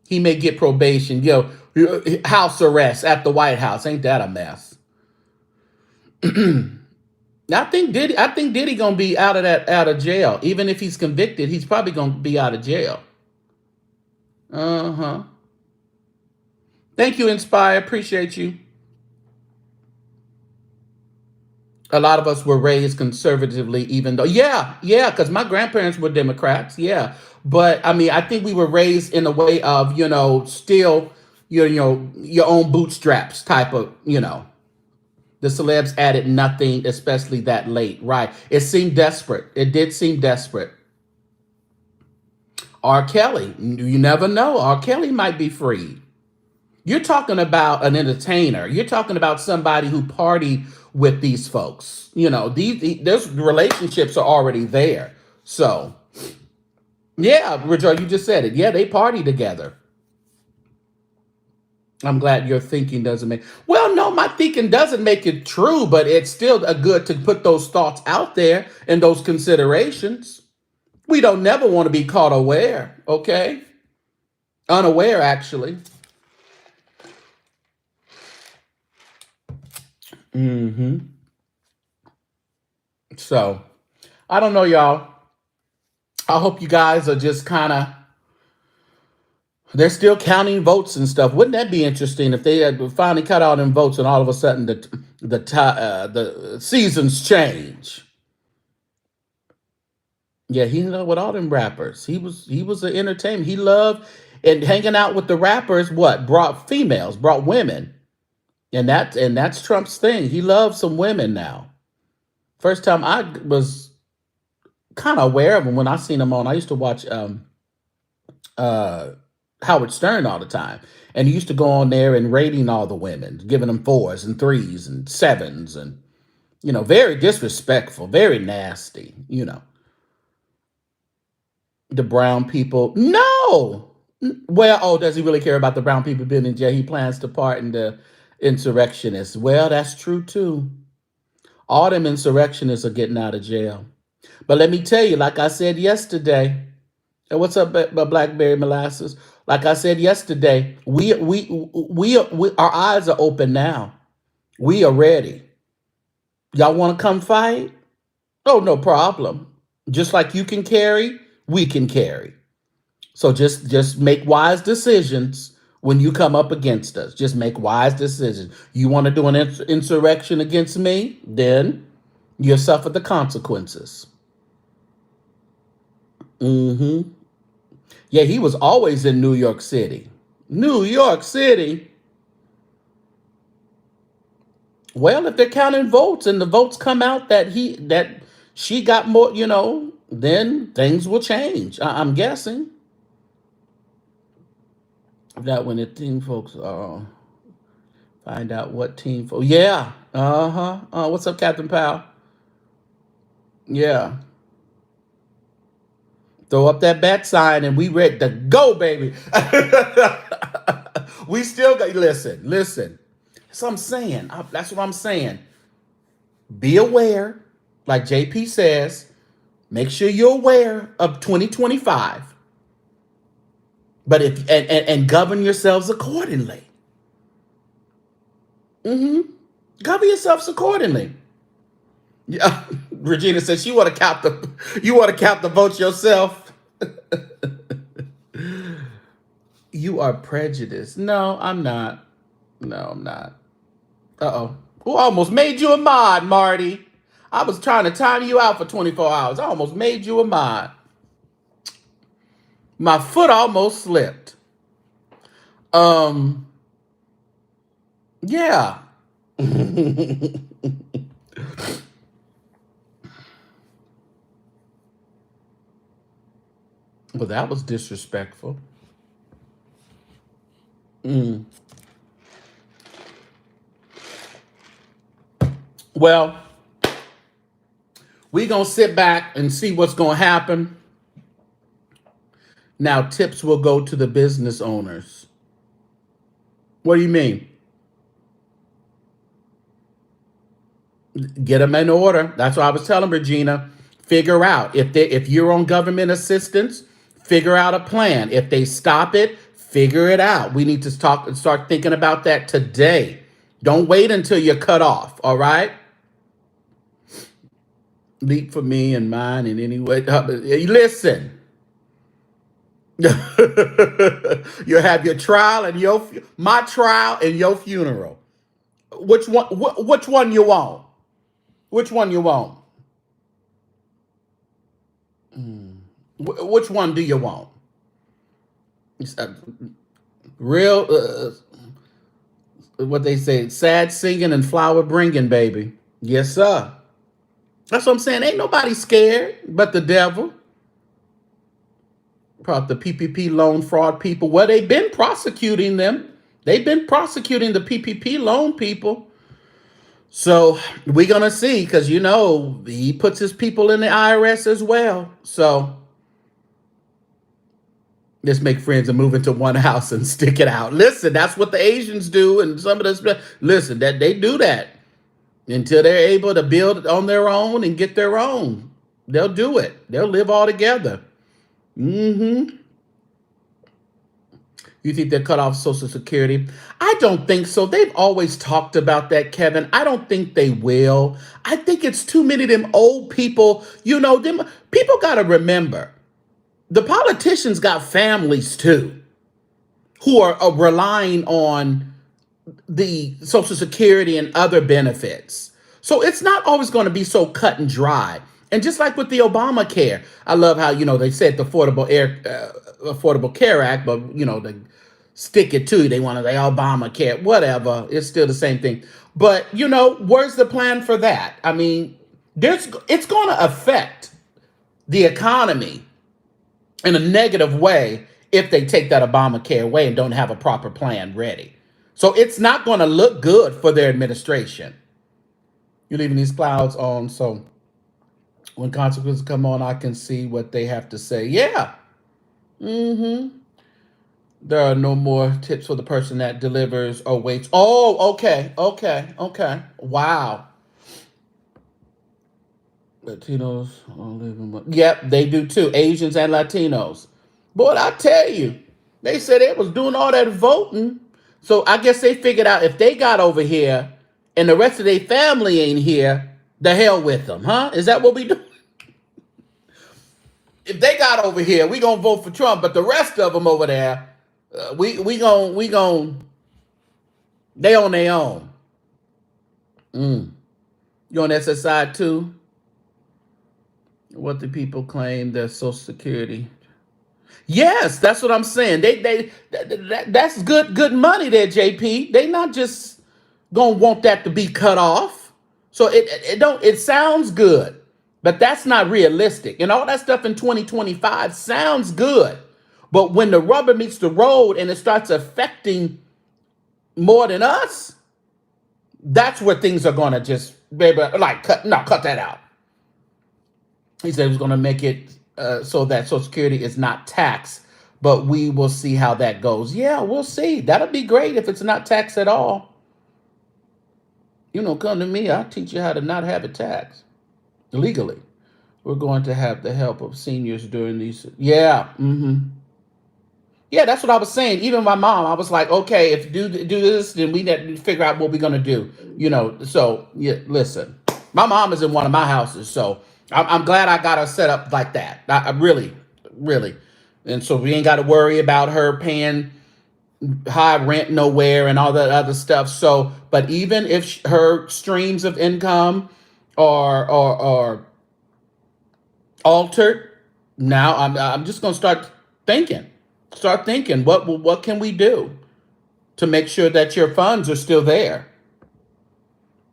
He may get probation, house arrest at the White House. Ain't that a mess? I think Diddy gonna be out of jail. Even if he's convicted, he's probably gonna be out of jail. Thank you, Inspire. Appreciate you. A lot of us were raised conservatively, even though, because my grandparents were Democrats, yeah. But I mean, I think we were raised in a way of, still, your own bootstraps type of, the celebs added nothing, especially that late, right? It seemed desperate. It did seem desperate. R. Kelly, you never know. R. Kelly might be freed. You're talking about an entertainer. You're talking about somebody who partied with these folks. Those relationships are already there. So, yeah, Richard, you just said it. Yeah, they party together. I'm glad your thinking doesn't make. Well, no, my thinking doesn't make it true, but it's still good to put those thoughts out there and those considerations. We don't never want to be caught aware, okay? Unaware, actually. Mm-hmm. So I don't know, y'all. I hope you guys are just kind of, they're still counting votes and stuff. Wouldn't that be interesting if they had finally cut out them votes and all of a sudden the seasons change? Yeah, he loved with all them rappers. He was an entertainment. He loved and hanging out with the rappers. What brought females, brought women, and that's Trump's thing. He loves some women now. First time I was kind of aware of him when I seen him on. I used to watch uh, Howard Stern all the time, and he used to go on there and rating all the women, giving them fours and threes and sevens, and very disrespectful, very nasty. The brown people. No. Well, oh, does he really care about the brown people being in jail? He plans to pardon the insurrectionists. Well, that's true too. All them insurrectionists are getting out of jail. But let me tell you, like I said yesterday, and what's up, Blackberry Molasses? Like I said yesterday, our eyes are open now. We are ready. Y'all want to come fight? Oh, no problem. Just like you can carry, we can carry. So just make wise decisions when you come up against us. Just make wise decisions. You want to do an insurrection against me, then you'll suffer the consequences. Hmm. Yeah, he was always in New York City. New York City. Well, if they're counting votes and the votes come out that she got more, then things will change. I'm guessing that when the team folks find out what team folks. Yeah. Uh-huh. What's up, Captain Powell? Yeah. Throw up that bat sign and we ready to go, baby. We still got listen. That's what I'm saying. That's what I'm saying. Be aware, like JP says, make sure you're aware of 2025. But if and govern yourselves accordingly. Mm-hmm. Govern yourselves accordingly. Yeah. Regina says you want to count the votes yourself. You are prejudiced. No, I'm not. No, I'm not. Uh-oh. Who almost made you a mod, Marty? I was trying to time you out for 24 hours. I almost made you a mod. My foot almost slipped. Um, yeah. Well, that was disrespectful. Mm. Well, we gonna sit back and see what's gonna happen. Now, tips will go to the business owners. What do you mean? Get them in order. That's what I was telling Regina. Figure out if you're on government assistance, figure out a plan. If they stop it, figure it out. We need to start thinking about that today. Don't wait until you're cut off. All right. Leap for me and mine in any way. Listen. You have your trial and my trial and your funeral. Which one? Which one you want? Which one you want? Which one do you want? Real, what they say, sad singing and flower bringing, baby. Yes, sir. That's what I'm saying. Ain't nobody scared but the devil. Probably the PPP loan fraud people. Well, they've been prosecuting them. They've been prosecuting the PPP loan people. So we're going to see because, he puts his people in the IRS as well. So let's make friends and move into one house and stick it out. Listen, that's what the Asians do. And some of this, listen, that they do that until they're able to build on their own and get their own. They'll do it. They'll live all together. Mm-hmm. You think they'll cut off Social Security? I don't think so. They've always talked about that, Kevin. I don't think they will. I think it's too many of them old people. Them people got to remember the politicians got families too who are relying on the Social Security and other benefits. So it's not always going to be so cut and dry. And just like with the Obamacare, I love how they said the Affordable Care Act, but they stick it to you. They want to say Obamacare, whatever. It's still the same thing. But where's the plan for that? I mean, it's going to affect the economy in a negative way if they take that Obamacare away and don't have a proper plan ready. So it's not going to look good for their administration. You're leaving these clouds on, so when consequences come on, I can see what they have to say. Yeah. There are no more tips for the person that delivers or waits. Oh, okay. Wow. Latinos are living. Yep, they do too. Asians and Latinos. Boy, I tell you, they said they was doing all that voting. So I guess they figured out if they got over here and the rest of their family ain't here, the hell with them, huh? Is that what we do? If they got over here, we gonna vote for Trump, but the rest of them over there, we gon' they on their own. You on SSI too? What do people claim their Social Security? Yes, that's what I'm saying. That's good money there, JP. They not just gonna want that to be cut off. So it sounds good, but that's not realistic. And all that stuff in 2025 sounds good, but when the rubber meets the road and it starts affecting more than us, that's where things are gonna just cut that out. He said he was gonna make it so that Social Security is not taxed, but we will see how that goes. Yeah, we'll see. That'll be great if it's not taxed at all. Come to me. I'll teach you how to not have it taxed legally. We're going to have the help of seniors during these. Yeah. Yeah, that's what I was saying. Even my mom, I was like, okay, if do this, then we need to figure out what we're going to do. So yeah, listen, my mom is in one of my houses, so I'm glad I got her set up like that. I really. And so we ain't got to worry about her paying high rent nowhere and all that other stuff. So, but even if her streams of income are altered, now I'm just going to start thinking, what can we do to make sure that your funds are still there?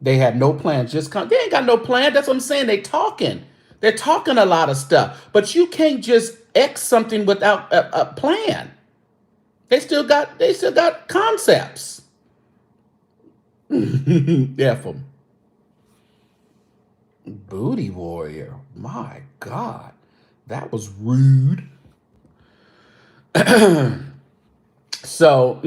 They have no plans. They ain't got no plan. That's what I'm saying. They're talking a lot of stuff, but you can't just X something without a plan. They still got concepts. Yeah, from Booty Warrior. My God, that was rude. So,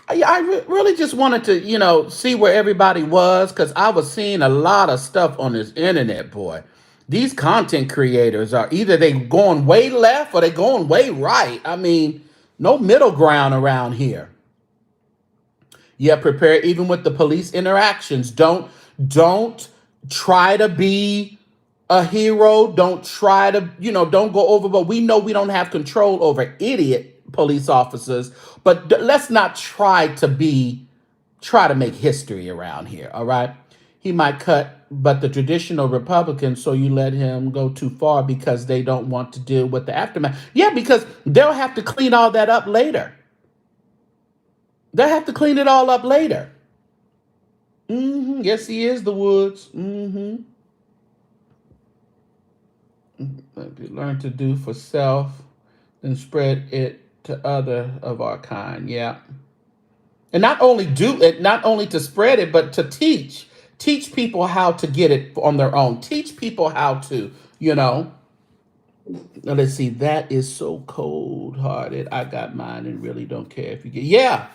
I really just wanted to, see where everybody was, because I was seeing a lot of stuff on this internet, boy. These content creators are either they going way left or they going way right. I mean, no middle ground around here. Yeah, prepare even with the police interactions. Don't try to be a hero. Don't try to, don't go over. But we know we don't have control over idiot police officers. But let's not try to make history around here. All right. He might cut, but the traditional Republicans, so you let him go too far because they don't want to deal with the aftermath. Yeah, because they'll have to clean all that up later. They'll have to clean it all up later. Yes, he is the Woods. Learn to do for self, then spread it to other of our kind. Yeah. And not only to spread it, but to teach people how to get it on their own. Teach people how to, Now, let's see. That is so cold-hearted. I got mine and really don't care if you get. Yeah.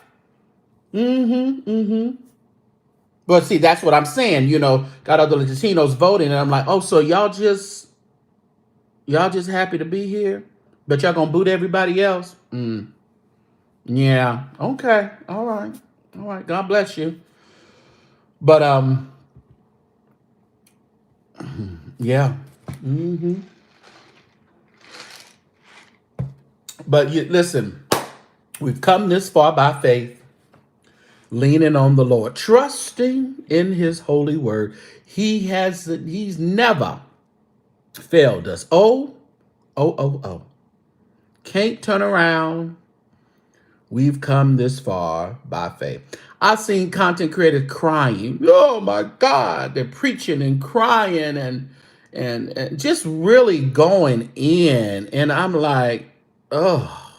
But see, that's what I'm saying. Got other Latinos voting, and I'm like, oh, so y'all just happy to be here, but y'all gonna boot everybody else. Mm, yeah. Okay. All right. All right. God bless you. But yeah. Hmm. But you, listen, we've come this far by faith, leaning on the Lord, trusting in His holy word. He's never failed us. Oh, oh, oh, oh. Can't turn around. We've come this far by faith. I've seen content creators crying. Oh my God, they're preaching and crying and just really going in. And I'm like, oh,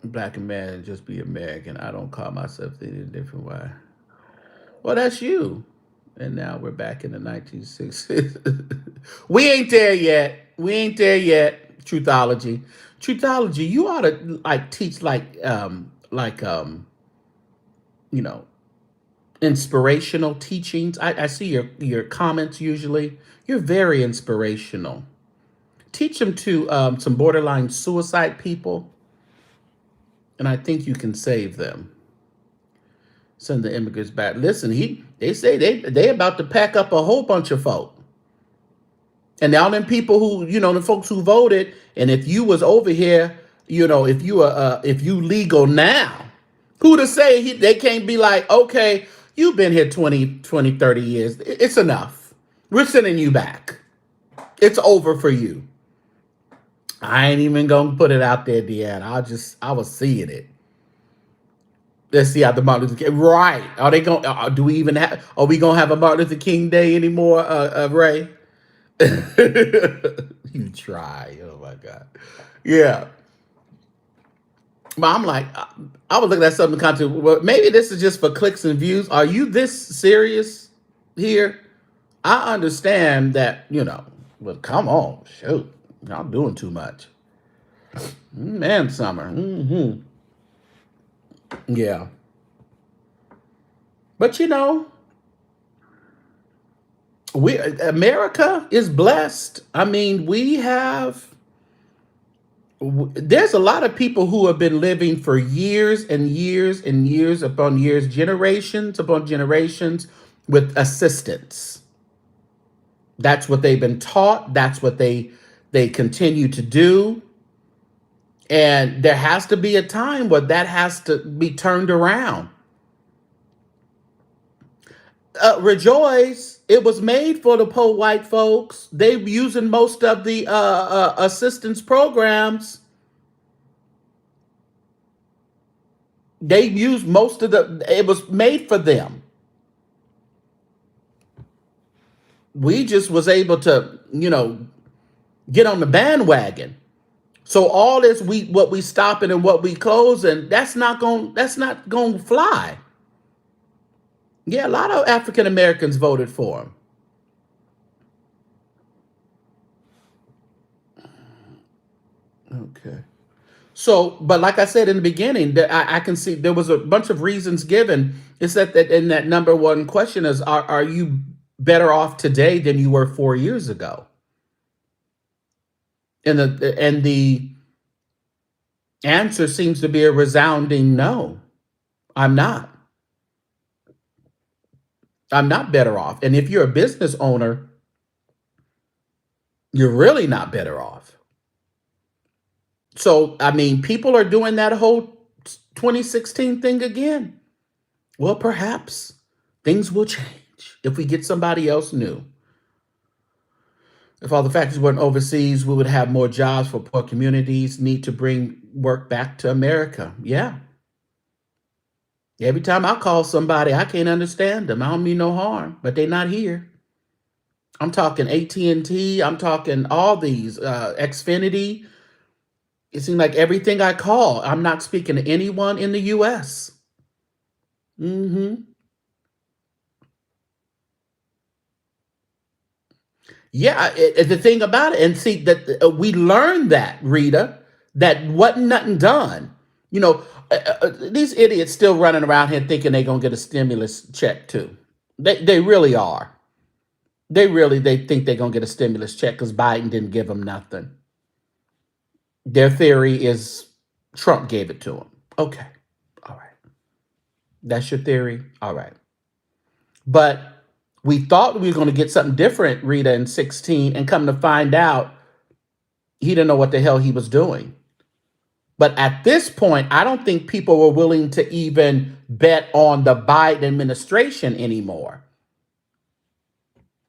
black man, just be American. I don't call myself any different way. Well, that's you. And now we're back in the 1960s. We ain't there yet. We ain't there yet. Truthology. Truthology, you ought to like teach you know, inspirational teachings. I see your comments usually. You're very inspirational. Teach them to some borderline suicide people, and I think you can save them. Send the immigrants back. Listen, they say they about to pack up a whole bunch of folk. And now them people who, the folks who voted, and if you was over here, if you legal now, who to say they can't be like, okay, you've been here 20, 30 years. It's enough. We're sending you back. It's over for you. I ain't even gonna put it out there, Deanna. I was seeing it. Let's see how the Martin Luther King. Right? Are they going? Do we even have? Are we gonna have a Martin Luther King Day anymore, Ray? You try. Oh my God. Yeah. But I'm like, I was looking at something content. Well, maybe this is just for clicks and views. Are you this serious here? I understand that, but come on, shoot. Y'all doing too much. Man, summer. Yeah. But America is blessed. I mean, there's a lot of people who have been living for years and years and years upon years, generations upon generations with assistance. That's what they've been taught. That's what they continue to do. And there has to be a time where that has to be turned around. Rejoice, it was made for the poor white folks. They using most of the assistance programs. They used most of it was made for them. We just was able to, get on the bandwagon. So all this what we stopping and what we closing, that's not going to fly. Yeah, a lot of African Americans voted for him. Okay. So, but like I said in the beginning, that I can see there was a bunch of reasons given. It's that in that number one question is, are you better off today than you were 4 years ago? And the answer seems to be a resounding no. I'm not. I'm not better off. And if you're a business owner, you're really not better off. So, I mean, people are doing that whole 2016 thing again. Well, perhaps things will change if we get somebody else new. If all the factories weren't overseas, we would have more jobs for poor communities, need to bring work back to America. Yeah. Every time I call somebody, I can't understand them. I don't mean no harm, but they're not here. I'm talking AT&T. I'm talking all these, Xfinity. It seems like everything I call, I'm not speaking to anyone in the U.S. Yeah, the thing about it, and see that we learned that, Rita, that wasn't nothing done. These idiots still running around here thinking they're gonna get a stimulus check too. They really are. They think they're gonna get a stimulus check because Biden didn't give them nothing. Their theory is Trump gave it to him. Okay. All right. That's your theory. All right. But we thought we were going to get something different, Rita, in 16, and come to find out he didn't know what the hell he was doing. But at this point, I don't think people were willing to even bet on the Biden administration anymore.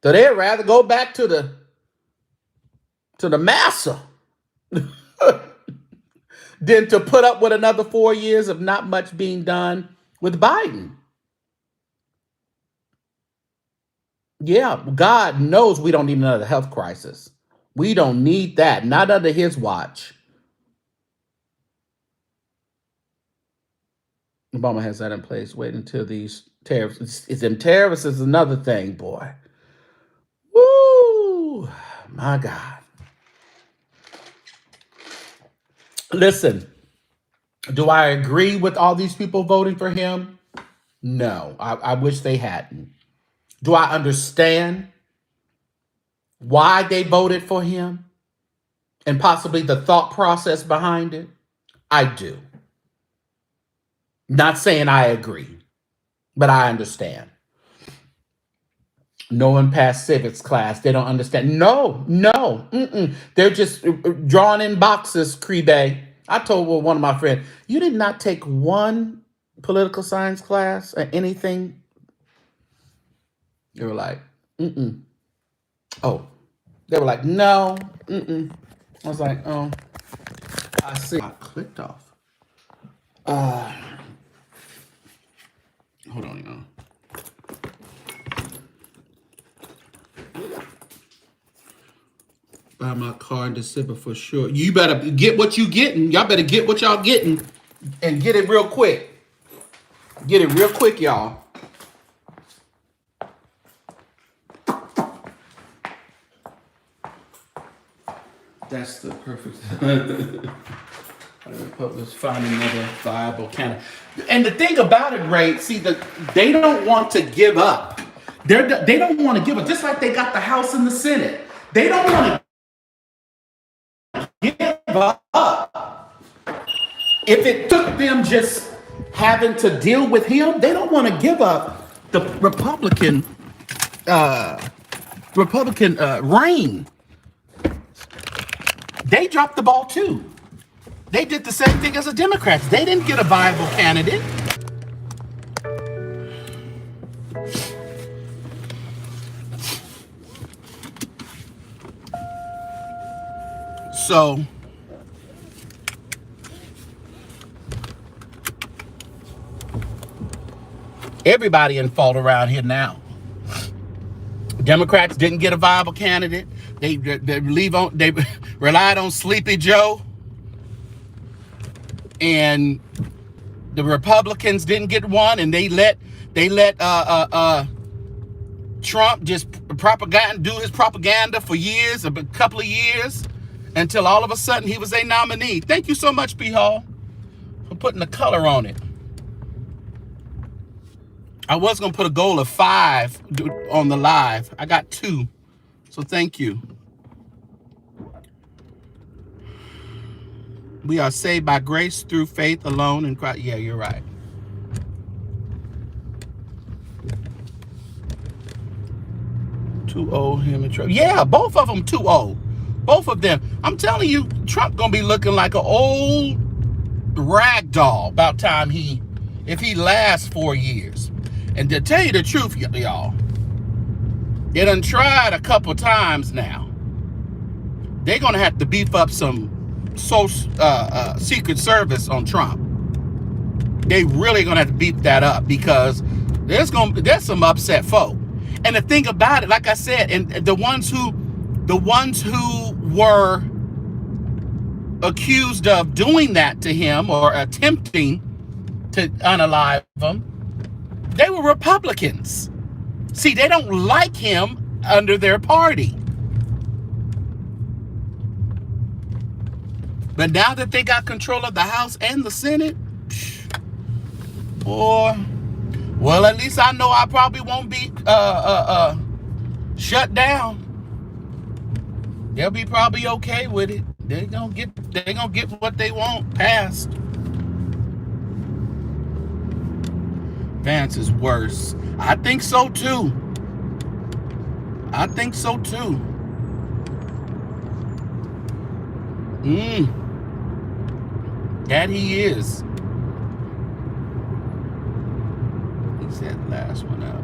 So they'd rather go back to the massa than to put up with another 4 years of not much being done with Biden. Yeah, God knows we don't need another health crisis. We don't need that, not under his watch. Obama has that in place. Wait until these tariffs. It's them tariffs is another thing, boy. Woo! My God. Listen, do I agree with all these people voting for him? No, I wish they hadn't. Do I understand why they voted for him and possibly the thought process behind it? I do. Not saying I agree, but I understand. No one passed civics class. They don't understand. No. They're just drawn in boxes, Crebe. I told one of my friends, you did not take one political science class or anything. They were like, oh. They were like, no. I was like, oh, I see. I clicked off. Hold on, y'all. Buy my car in December for sure. You better get what you getting. Y'all better get what y'all getting and get it real quick. Get it real quick, y'all. That's the perfect. Let's find another viable candidate. And the thing about it, Ray, see, they don't want to give up. They don't want to give up. Just like they got the House and the Senate. They don't want to give up. If it took them just having to deal with him, they don't want to give up the Republican reign. They dropped the ball too. They did the same thing as the Democrats. They didn't get a viable candidate. So everybody in fault around here now. Democrats didn't get a viable candidate. They relied on Sleepy Joe. And the Republicans didn't get one, and they let Trump just do his propaganda for years, a couple of years, until all of a sudden he was a nominee. Thank you so much, P. Hall, for putting the color on it. I was gonna put a goal of 5 on the live. I got 2, so thank you. We are saved by grace through faith alone in Christ. Yeah, you're right. Too old, him and Trump. Yeah, both of them too old. Both of them. I'm telling you, Trump gonna be looking like an old rag doll about time if he lasts 4 years. And to tell you the truth, y'all, they done tried a couple times now. They're gonna have to beef up some Secret Service on Trump. They really gonna have to beef that up because there's some upset folk. And the thing about it, like I said, and the ones who were accused of doing that to him or attempting to unalive him, they were Republicans. See, they don't like him under their party. But now that they got control of the House and the Senate, boy, well, at least I know I probably won't be shut down. They'll be probably okay with it. They gonna get what they want passed. Vance is worse. I think so too. I think so too. That he is. He said last one up.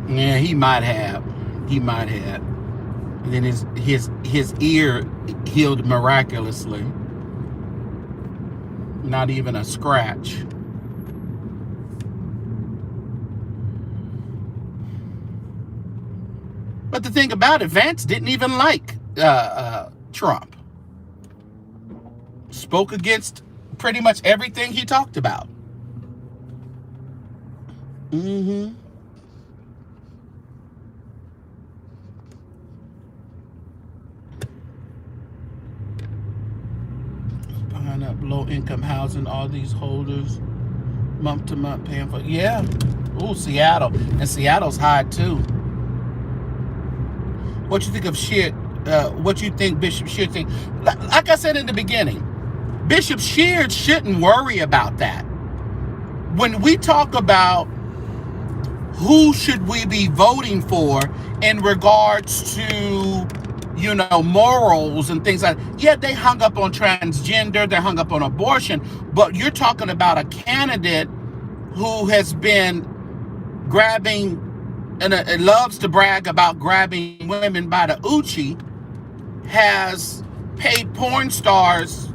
Yeah, he might have. He might have. And then his ear healed miraculously. Not even a scratch. But the thing about it, Vance didn't even like Trump. Spoke against pretty much everything he talked about. Buying up low-income housing, all these holders, month to month paying for. Yeah. Ooh, Seattle. And Seattle's high too. What you think of Sheard? What you think Bishop Sheard think? Like I said in the beginning, Bishop Sheard shouldn't worry about that. When we talk about who should we be voting for in regards to, morals and things like that, yeah, they hung up on transgender, they hung up on abortion, but you're talking about a candidate who has been grabbing and loves to brag about grabbing women by the Uchi, has paid porn stars,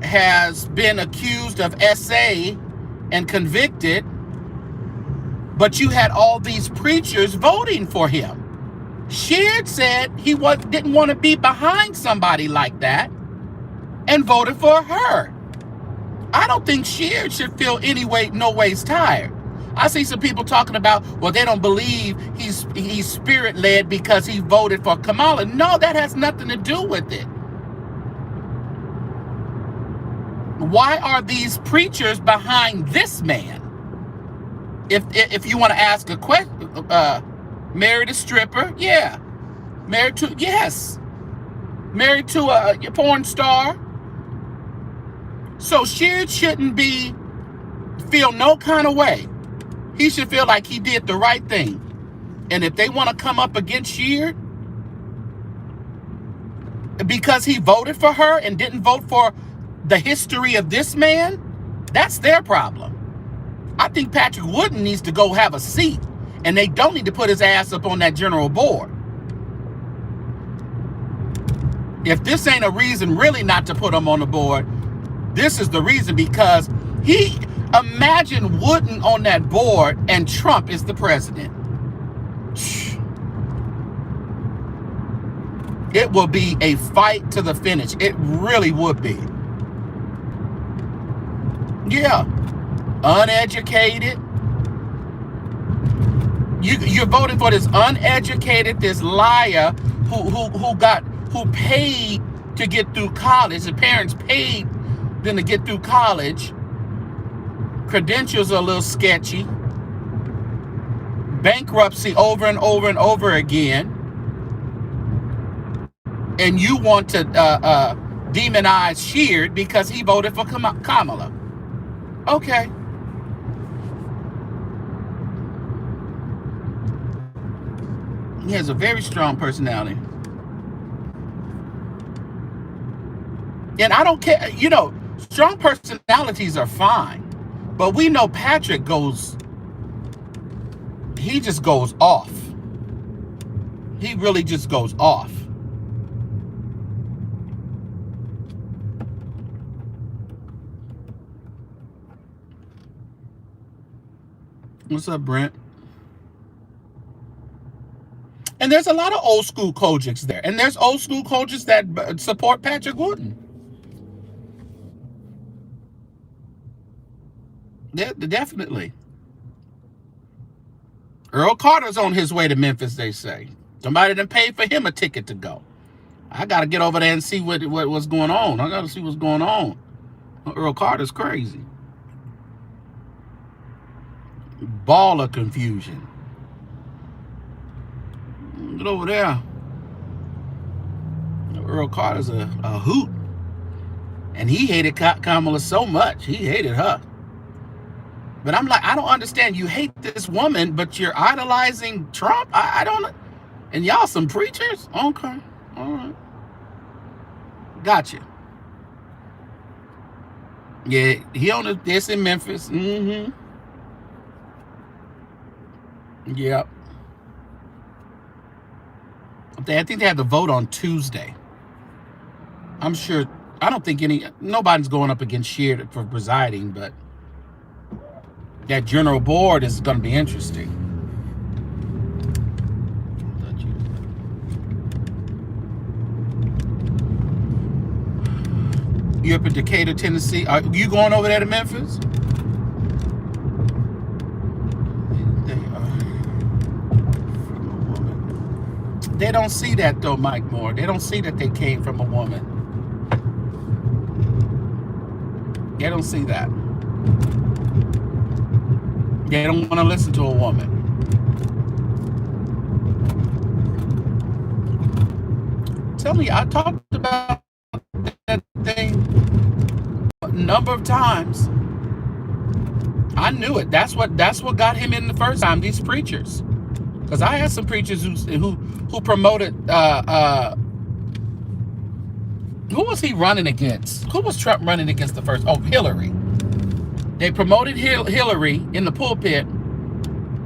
has been accused of SA and convicted, but you had all these preachers voting for him. Sheard said he didn't want to be behind somebody like that and voted for her. I don't think Sheard should feel no ways tired. I see some people talking about, well, they don't believe he's spirit-led because he voted for Kamala. No, that has nothing to do with it. Why are these preachers behind this man? If you want to ask a question, married a stripper, yeah. Married to a porn star. So Sheard shouldn't feel no kind of way. He should feel like he did the right thing. And if they want to come up against Sheard because he voted for her and didn't vote for the history of this man, that's their problem. I think Patrick Wooden needs to go have a seat, and they don't need to put his ass up on that general board. If this ain't a reason really not to put him on the board, this is the reason, because imagine Wooden on that board and Trump is the president. It will be a fight to the finish. It really would be. Yeah. Uneducated. You're voting for this uneducated, this liar who paid to get through college. The parents paid them to get through college. Credentials are a little sketchy. Bankruptcy over and over and over again. And you want to demonize Sheard because he voted for Kamala. Okay. He has a very strong personality. And I don't care, strong personalities are fine. But we know Patrick he just goes off. He really just goes off. What's up, Brent? And there's a lot of old school Kojics there. And there's old school Kojics that support Patrick Wooden. Yeah, definitely. Earl Carter's on his way to Memphis, they say. Somebody done paid for him a ticket to go. I got to get over there and see what's going on. I got to see what's going on. Earl Carter's crazy. Ball of confusion. Get over there. Earl Carter's a hoot. And he hated Kamala so much. He hated her. But I'm like, I don't understand. You hate this woman, but you're idolizing Trump? I don't. And y'all some preachers? Okay. All right. Gotcha. Yeah, he on this in Memphis. Mm-hmm. Yep. I think they had the vote on Tuesday. I'm sure. I don't think nobody's going up against Sheard for presiding, but that general board is going to be interesting. You up in Decatur, Tennessee? Are you going over there to Memphis? They are from a woman. They don't see that though, Mike Moore. They don't see that they came from a woman. They don't see that. They don't want to listen to a woman. Tell me, I talked about that thing a number of times. I knew it. That's what got him in the first time. These preachers, because I had some preachers who promoted. Who was he running against? Who was Trump running against the first? Oh, Hillary. They promoted Hillary in the pulpit,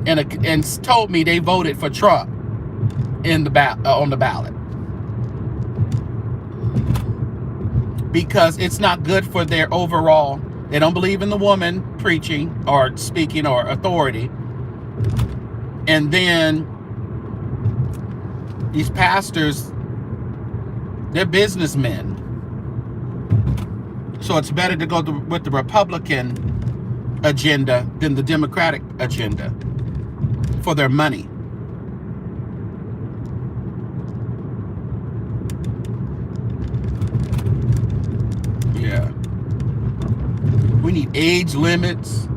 and told me they voted for Trump on the ballot because it's not good for their overall. They don't believe in the woman preaching or speaking or authority, and then these pastors, they're businessmen. So it's better to go with the Republican agenda than the Democratic agenda for their money. Yeah. We need age limits.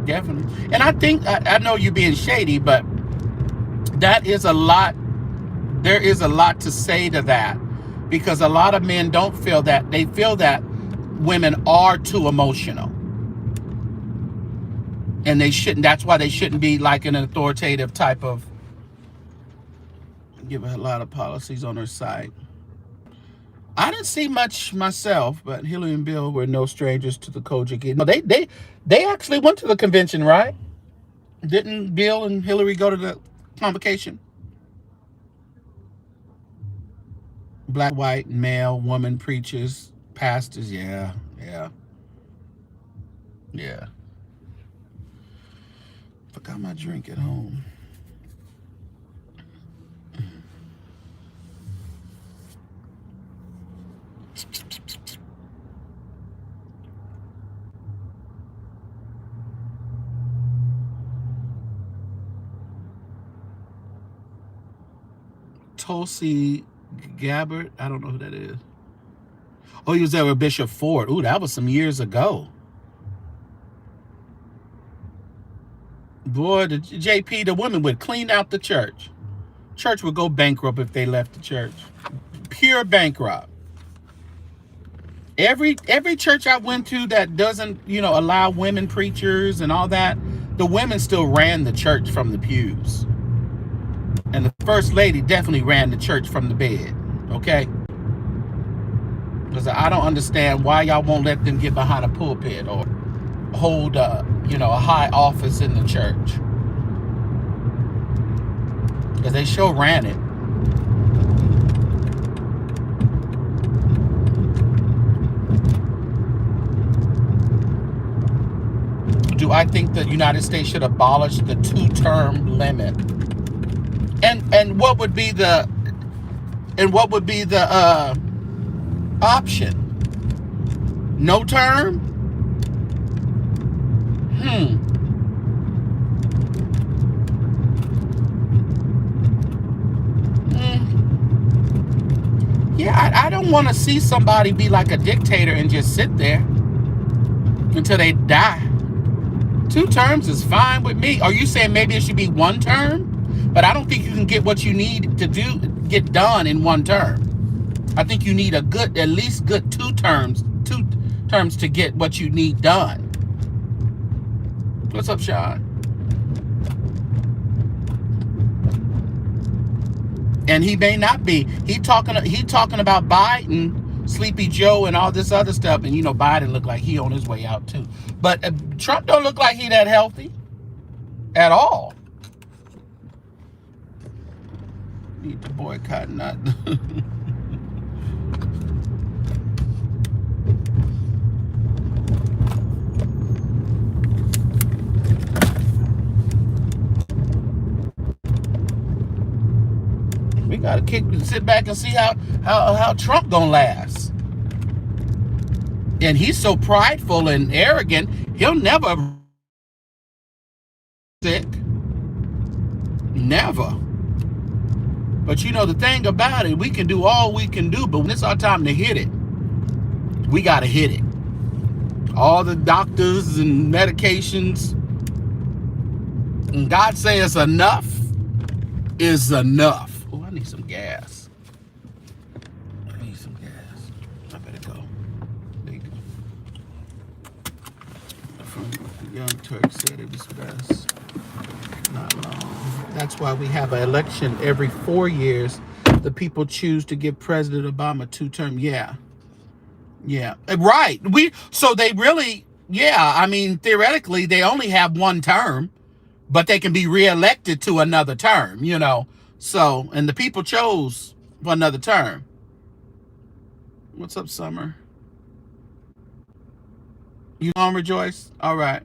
Definitely. And I think, I know you're being shady, but that is a lot. There is a lot to say to that, because a lot of men don't feel that. They feel that women are too emotional. And they shouldn't. That's why they shouldn't be like an authoritative type of. Give a lot of policies on her site. I didn't see much myself, but Hillary and Bill were no strangers to the Kojic. No, they actually went to the convention, right? Didn't Bill and Hillary go to the convocation? Black, white, male, woman, preachers, pastors. Yeah. Forgot my drink at home. Tulsi Gabbard, I don't know who that is. Oh, he was there with Bishop Ford. Ooh, that was some years ago. Boy, the JP, the women would clean out the church. Church would go bankrupt if they left the church. Pure bankrupt. Every church I went to that doesn't, allow women preachers and all that, the women still ran the church from the pews. And the first lady definitely ran the church from the bed, okay? Because I don't understand why y'all won't let them get behind a pulpit or hold a high office in the church. Because they sure ran it. Do I think the United States should abolish the 2-term limit? And what would be the option? No term? Yeah, I don't want to see somebody be like a dictator and just sit there until they die. 2 terms is fine with me. Are you saying maybe it should be 1 term? But I don't think you can get what you need to get done in 1 term. I think you need at least good 2 terms to get what you need done. What's up, Sean? And he may not be. He talking about Biden, Sleepy Joe, and all this other stuff. And Biden look like he on his way out too. But Trump don't look like he that healthy at all. Need to boycott not. We gotta sit back and see how Trump gonna last. And he's so prideful and arrogant, he'll never sick. Never. But the thing about it, we can do all we can do, but when it's our time to hit it, we gotta hit it. All the doctors and medications, and God says enough is enough. Oh, I need some gas. I need some gas. I better go. There you go. Young Turk said it was best. Not long. That's why we have an election every 4 years. The people choose to give President Obama 2 terms. Yeah. Right. So they really, I mean, theoretically, they only have 1 term, but they can be reelected to another term, So, and the people chose for another term. What's up, Summer? You on, Rejoice? All right.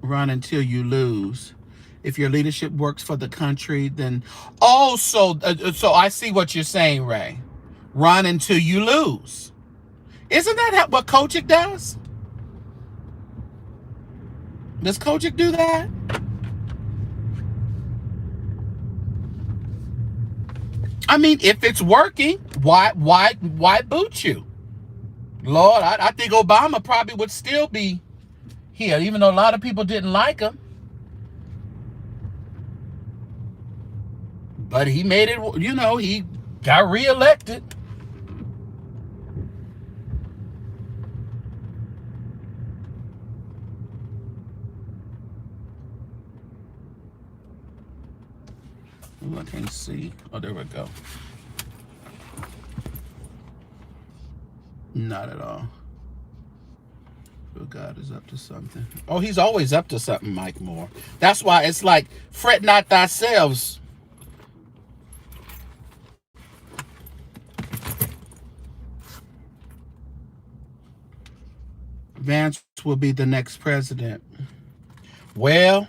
Run until you lose. If your leadership works for the country, then so I see what you're saying, Ray. Run until you lose. Isn't that what Kojic does? Does Kojic do that? I mean, if it's working, why boot you? Lord, I think Obama probably would still be here, even though a lot of people didn't like him. But he made it, he got reelected. Ooh, I can't see. Oh, there we go. Not at all. God is up to something. Oh, he's always up to something, Mike Moore. That's why it's like, fret not thyself. Vance will be the next president. Well,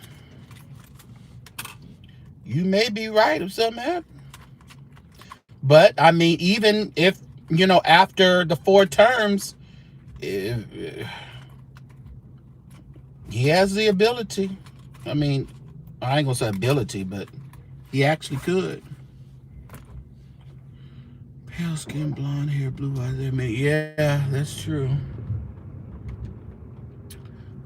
you may be right if something happens. But, I mean, even if, after the 4 terms, he has the ability. I mean, I ain't gonna say ability, but he actually could. Pale skin, blonde hair, blue eyes. Yeah, that's true.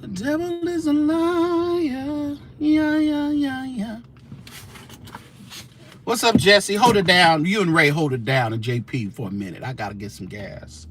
The devil is a liar. Yeah. What's up, Jesse? Hold it down. You and Ray hold it down, and JP for a minute. I gotta get some gas.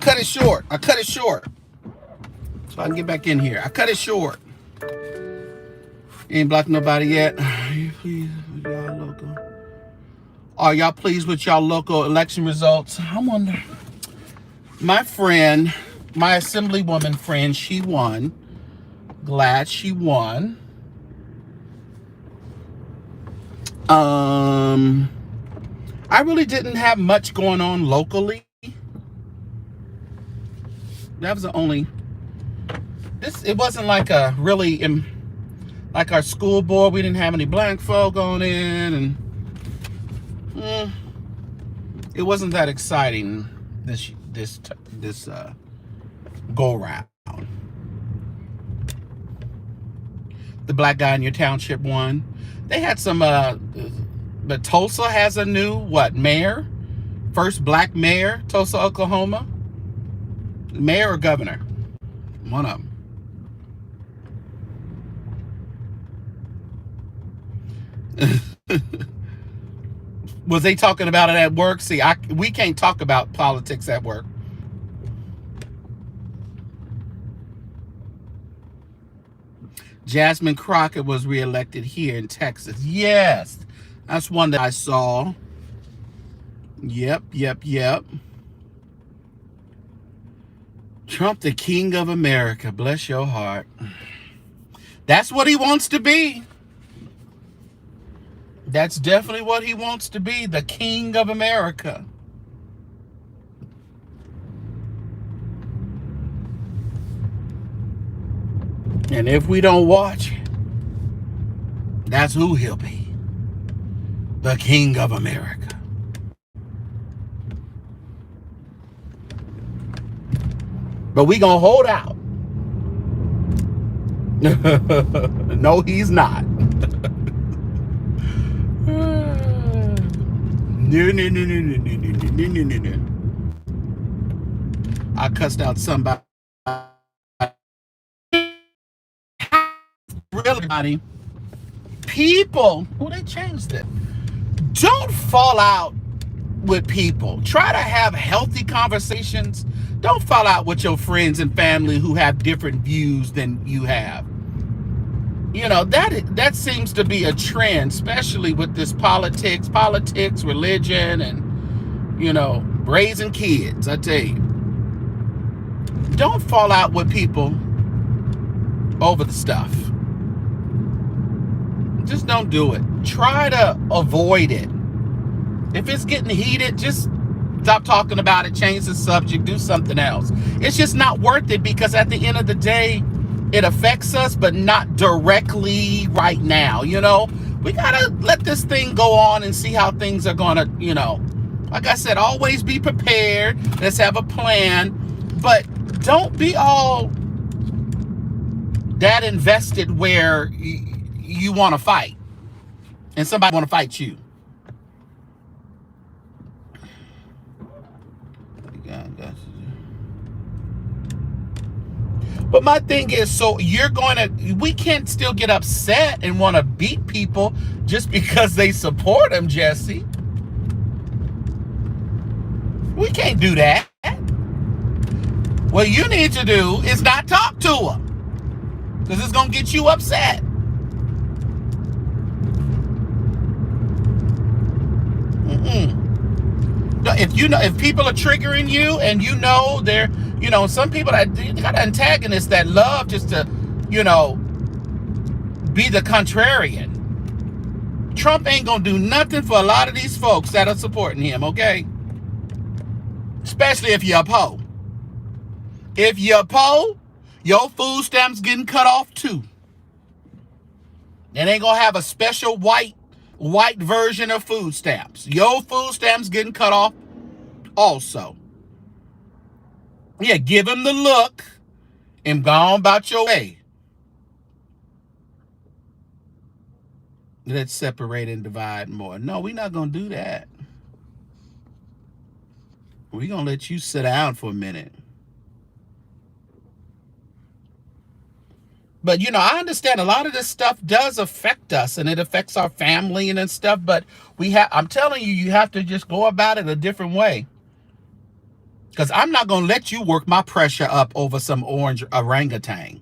cut it short. I cut it short. So I can get back in here. I cut it short. Ain't blocked nobody yet. Are you pleased with y'all local? Are y'all pleased with y'all local election results? I wonder. My friend, my assemblywoman friend, she won. Glad she won. I really didn't have much going on locally. That was the only. It wasn't like a really like our school board. We didn't have any black folk on it, and it wasn't that exciting this go round. The black guy in your township won. They had some. But Tulsa has a new mayor? First black mayor, Tulsa, Oklahoma. Mayor or governor? One of them. Was they talking about it at work? See, we can't talk about politics at work. Jasmine Crockett was reelected here in Texas. Yes, that's one that I saw. Yep. Trump, the king of America. Bless your heart. That's what he wants to be. That's definitely what he wants to be, the king of America. And if we don't watch, that's who he'll be, the king of America. But we gonna hold out. No, he's not. No. I cussed out somebody. Really, people. Oh, they changed it. Don't fall out with people. Try to have healthy conversations. Don't fall out with your friends and family who have different views than you have. You know, that seems to be a trend, especially with this politics, religion, and, you know, raising kids. I tell you, don't fall out with people over the stuff. Just don't do it. Try to avoid it. If it's getting heated, just stop talking about it, change the subject, do something else. It's just not worth it, because at the end of the day, it affects us, but not directly right now. You know, we gotta let this thing go on and see how things are gonna, you know, like I said, always be prepared. Let's have a plan, but don't be all that invested where you want to fight and somebody want to fight you. But my thing is, so we can't still get upset and want to beat people just because they support them, Jesse. We can't do that. What you need to do is not talk to them, because it's going to get you upset. If people are triggering you, and you know they're, you know, some people that got antagonists that love just to, you know, be the contrarian. Trump ain't gonna do nothing for a lot of these folks that are supporting him, okay? Especially if you're a po. If you're a po, your food stamps getting cut off too. And ain't gonna have a special white version of food stamps. Your food stamps getting cut off also. Yeah, give him the look and go on about your way. Let's separate and divide more. No, we're not going to do that. We're going to let you sit down for a minute. But, you know, I understand a lot of this stuff does affect us, and it affects our family and stuff. But I'm telling you, you have to just go about it a different way. Because I'm not going to let you work my pressure up over some orange orangutan.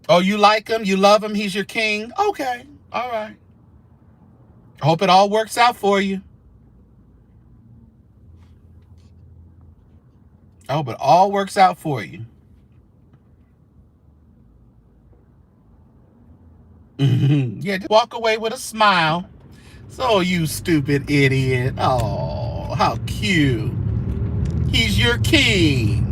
Oh, you like him? You love him? He's your king? Okay. All right. I hope it all works out for you. I hope it all works out for you. Yeah, just walk away with a smile. So, you stupid idiot. Oh, how cute. He's your king.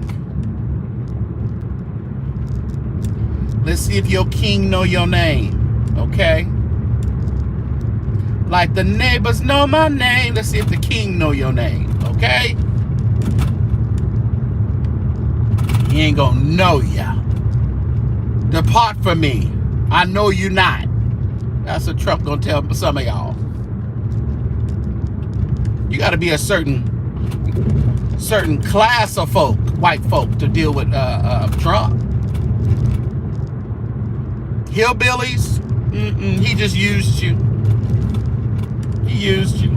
Let's see if your king know your name. Okay? Like the neighbors know my name. Let's see if the king know your name. Okay? He ain't gonna know ya. Depart from me. I know you not. That's what Trump gonna tell some of y'all. You gotta be a certain class of folk, white folk, to deal with Trump. Hillbillies, he just used you. He used you.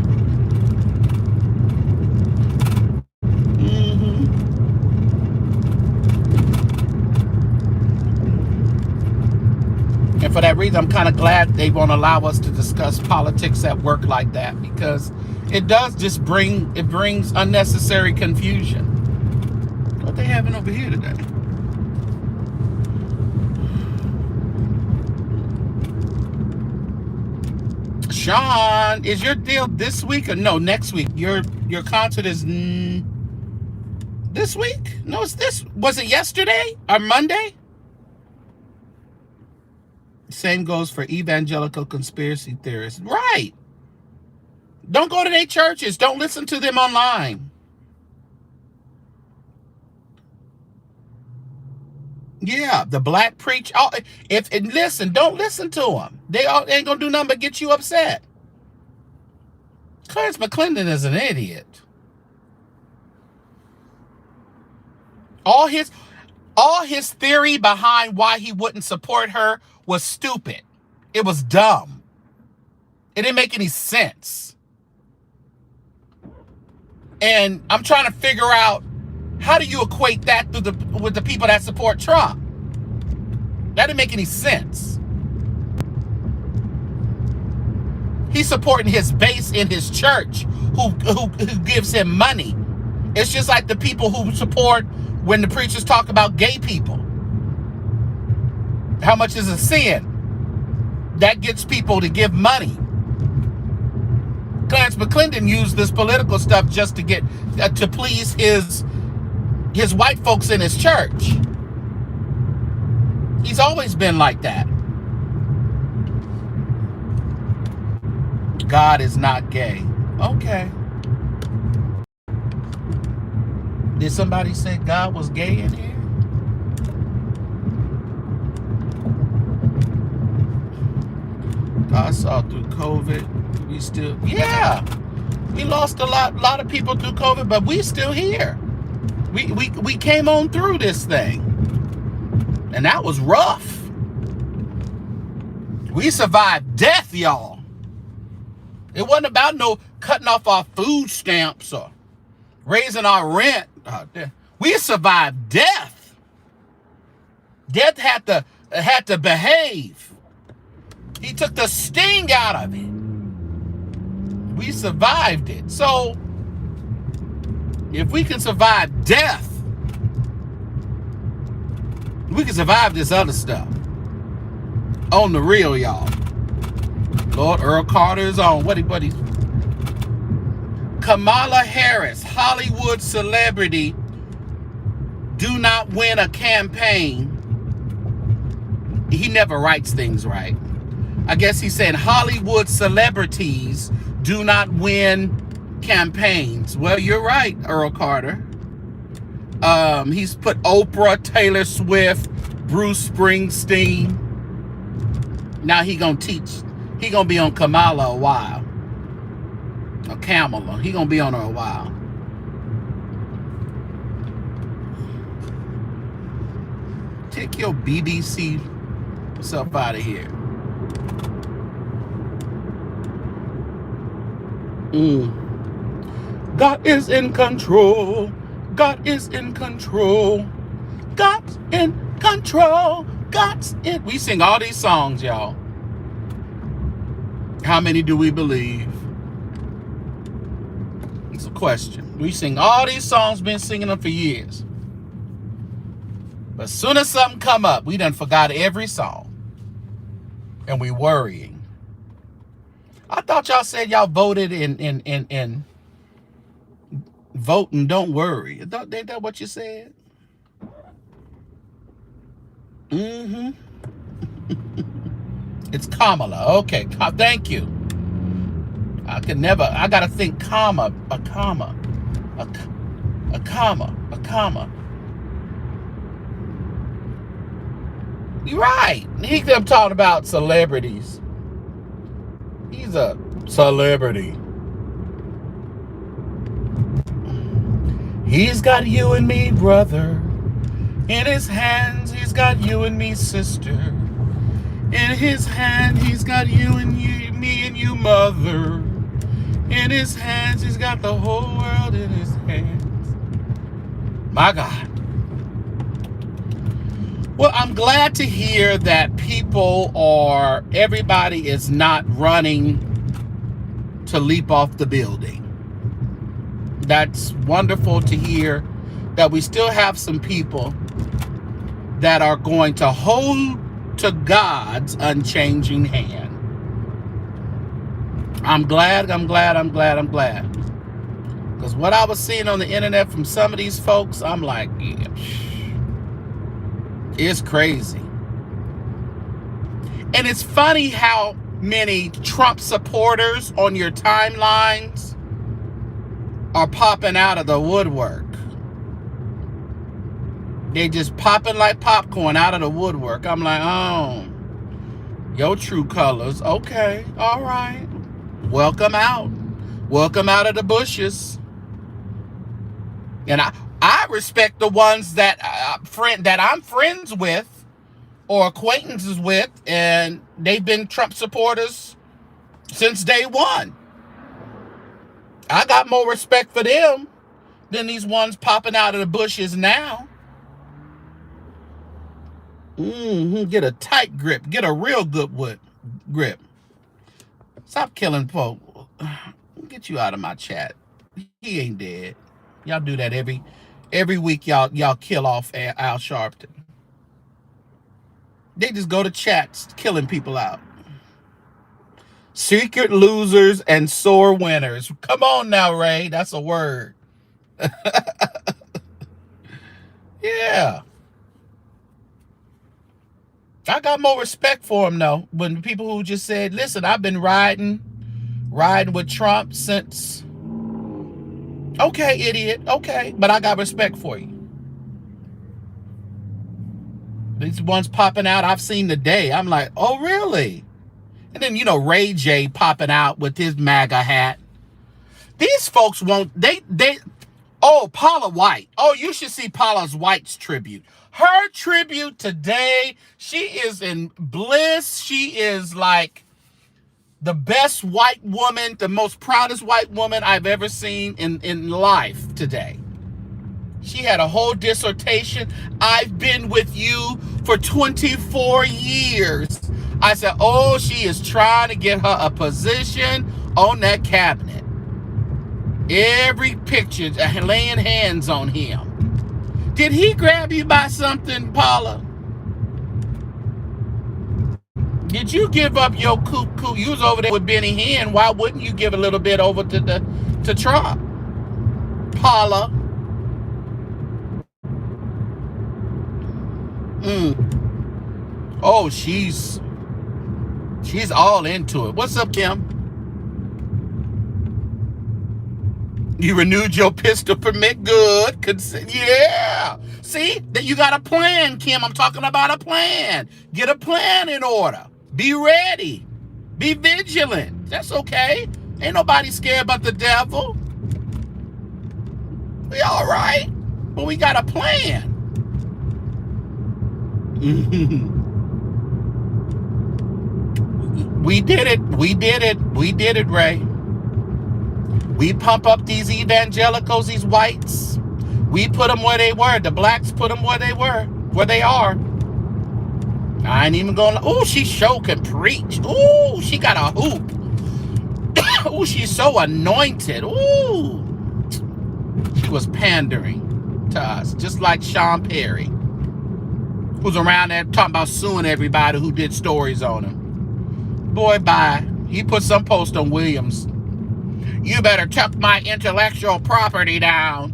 And for that reason, I'm kind of glad they won't allow us to discuss politics at work like that, because it does just brings unnecessary confusion. What they having over here today? Sean, is your deal this week or no, next week? Your concert is this week? No, it's this. Was it yesterday or Monday? Same goes for evangelical conspiracy theorists. Right. Don't go to their churches. Don't listen to them online. Yeah, the black preach. Oh, listen, don't listen to them. They ain't gonna do nothing but get you upset. Clarence McClendon is an idiot. All his theory behind why he wouldn't support her was stupid. It was dumb. It didn't make any sense. And I'm trying to figure out, how do you equate that with the people that support Trump? That didn't make any sense. He's supporting his base in his church who gives him money. It's just like the people who support when the preachers talk about gay people. How much is a sin? That gets people to give money. Clarence McClendon used this political stuff just to get to please his white folks in his church. He's always been like that. God is not gay. Okay. Did somebody say God was gay in here? God saw through COVID. We still, yeah. We lost a lot of people through COVID, but we still here. We came on through this thing. And that was rough. We survived death, y'all. It wasn't about no cutting off our food stamps or raising our rent. We survived death. Death had to behave. He took the sting out of it. We survived it. So, if we can survive death, we can survive this other stuff. On the real, y'all. Lord Earl Carter is on. What he? Kamala Harris, Hollywood celebrity, do not win a campaign. He never writes things right. I guess he's saying Hollywood celebrities do not win campaigns. Well, you're right, Earl Carter. He's put Oprah, Taylor Swift, Bruce Springsteen. Now he gonna be on Kamala a while. Or Kamala. He gonna be on her a while. Take your BBC self out of here. God is in control. God is in control. God's in control. God's in. We sing all these songs, y'all. How many do we believe? It's a question. We sing all these songs, been singing them for years. But as soon as something come up, we done forgot every song. And we worrying. I thought y'all said y'all voted in vote and don't worry. Ain't that what you said? Mm-hmm. It's Kamala. Okay, thank you. I gotta think comma, a comma, a comma, a comma. You're right. He kept talking about celebrities. He's a celebrity. He's got you and me, brother. In his hands, he's got you and me, sister. In his hand, he's got you and you, me and you, mother. In his hands, he's got the whole world in his hands. My God. Well, I'm glad to hear that everybody is not running to leap off the building. That's wonderful to hear that we still have some people that are going to hold to God's unchanging hand. I'm glad. Because what I was seeing on the internet from some of these folks, I'm like, yeah, it's crazy. And it's funny how many Trump supporters on your timelines are popping out of the woodwork. They just popping like popcorn out of the woodwork. I'm like, oh, your true colors. Okay, all right. Welcome out. Welcome out of the bushes. And I respect the ones that I'm friends with or acquaintances with, and they've been Trump supporters since day one. I got more respect for them than these ones popping out of the bushes now. Get a tight grip. Get a real good grip. Stop killing folk. Get you out of my chat. He ain't dead. Y'all do that every week. Y'all kill off Al Sharpton. They just go to chats killing people out. Secret losers and sore winners. Come on now, Ray. That's a word. Yeah. I got more respect for him though. When people who just said, listen, I've been riding with Trump since. Okay, idiot. Okay, but I got respect for you. These ones popping out, I've seen today. I'm like, oh, really? And then, Ray J popping out with his MAGA hat. These folks won't, Paula White. Oh, you should see Paula White's tribute. Her tribute today, she is in bliss. She is like the best white woman, the most proudest white woman I've ever seen in life today. She had a whole dissertation. I've been with you for 24 years. I said, oh, she is trying to get her a position on that cabinet. Every picture, laying hands on him. Did he grab you by something, Paula? Did you give up your coup? You was over there with Benny Hinn. Why wouldn't you give a little bit over to Trump? Paula. Oh, she's all into it. What's up, Kim? You renewed your pistol permit. Good. Yeah. See, that you got a plan, Kim. I'm talking about a plan. Get a plan in order. Be ready. Be vigilant. That's okay. Ain't nobody scared but the devil. We all right. But we got a plan. We did it, Ray. We pump up these evangelicals, these whites. We put them where they were. The blacks put them where they were, where they are. I ain't even going. Oh, she sure can preach. Oh, she got a hoop. Oh, she's so anointed. Ooh, she was pandering to us, just like Sean Perry, who's around there talking about suing everybody who did stories on him. Boy, bye. He put some post on Williams. You better tuck my intellectual property down.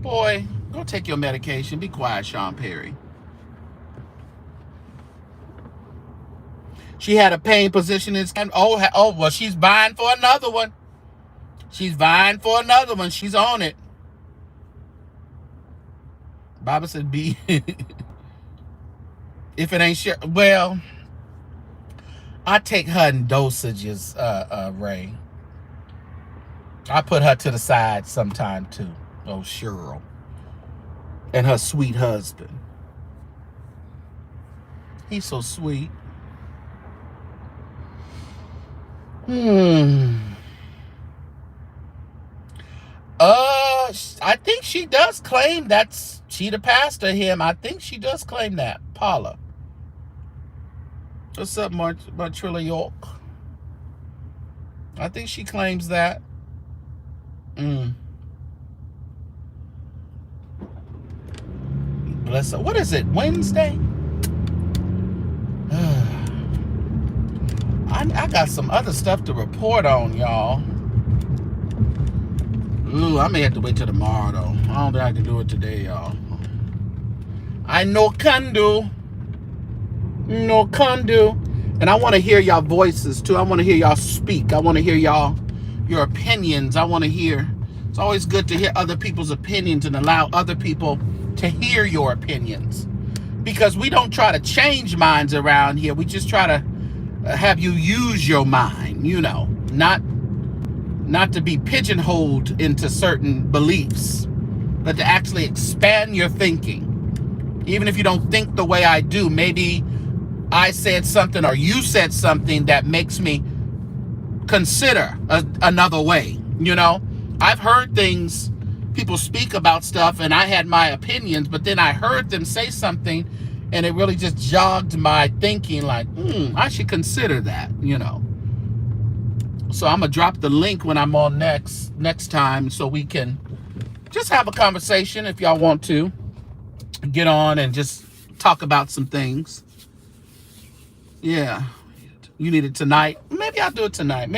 Boy, go take your medication. Be quiet, Sean Perry. She had a pain position in scan. Oh, well, she's vying for another one. She's vying for another one. She's on it. Baba said, "Be if it ain't sure." Well, I take her in dosages, Ray. I put her to the side sometime too. Oh, Cheryl and her sweet husband. He's so sweet. I think she does claim that's she the pastor him. I think she does claim that. Paula. What's up, Martrilla York? I think she claims that. Bless her. What is it? Wednesday? I got some other stuff to report on, y'all. Ooh, I may have to wait till tomorrow, though. I don't think I can do it today, y'all. I no can do. No can do. And I want to hear y'all voices, too. I want to hear y'all speak. I want to hear y'all, your opinions. I want to hear. It's always good to hear other people's opinions and allow other people to hear your opinions. Because we don't try to change minds around here. We just try to have you use your mind, you know, not to be pigeonholed into certain beliefs, but to actually expand your thinking. Even if you don't think the way I do, maybe I said something or you said something that makes me consider another way. You know, I've heard things, people speak about stuff, and I had my opinions, but then I heard them say something, and it really just jogged my thinking like, I should consider that, you know. So I'm going to drop the link when I'm on next time so we can just have a conversation if y'all want to get on and just talk about some things. Yeah. You need it tonight? Maybe I'll do it tonight.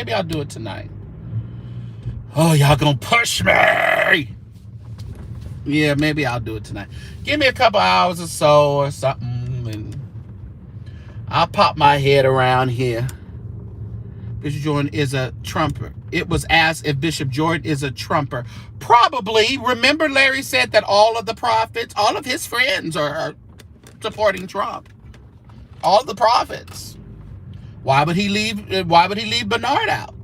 Oh, y'all gonna push me. Yeah, maybe I'll do it tonight. Give me a couple hours or so or something, and I'll pop my head around here. Bishop Jordan is a trumper. It was asked if Bishop Jordan is a trumper. Probably. Remember, Larry said that all of the prophets, all of his friends are supporting Trump. All the prophets. Why would he leave Bernard out?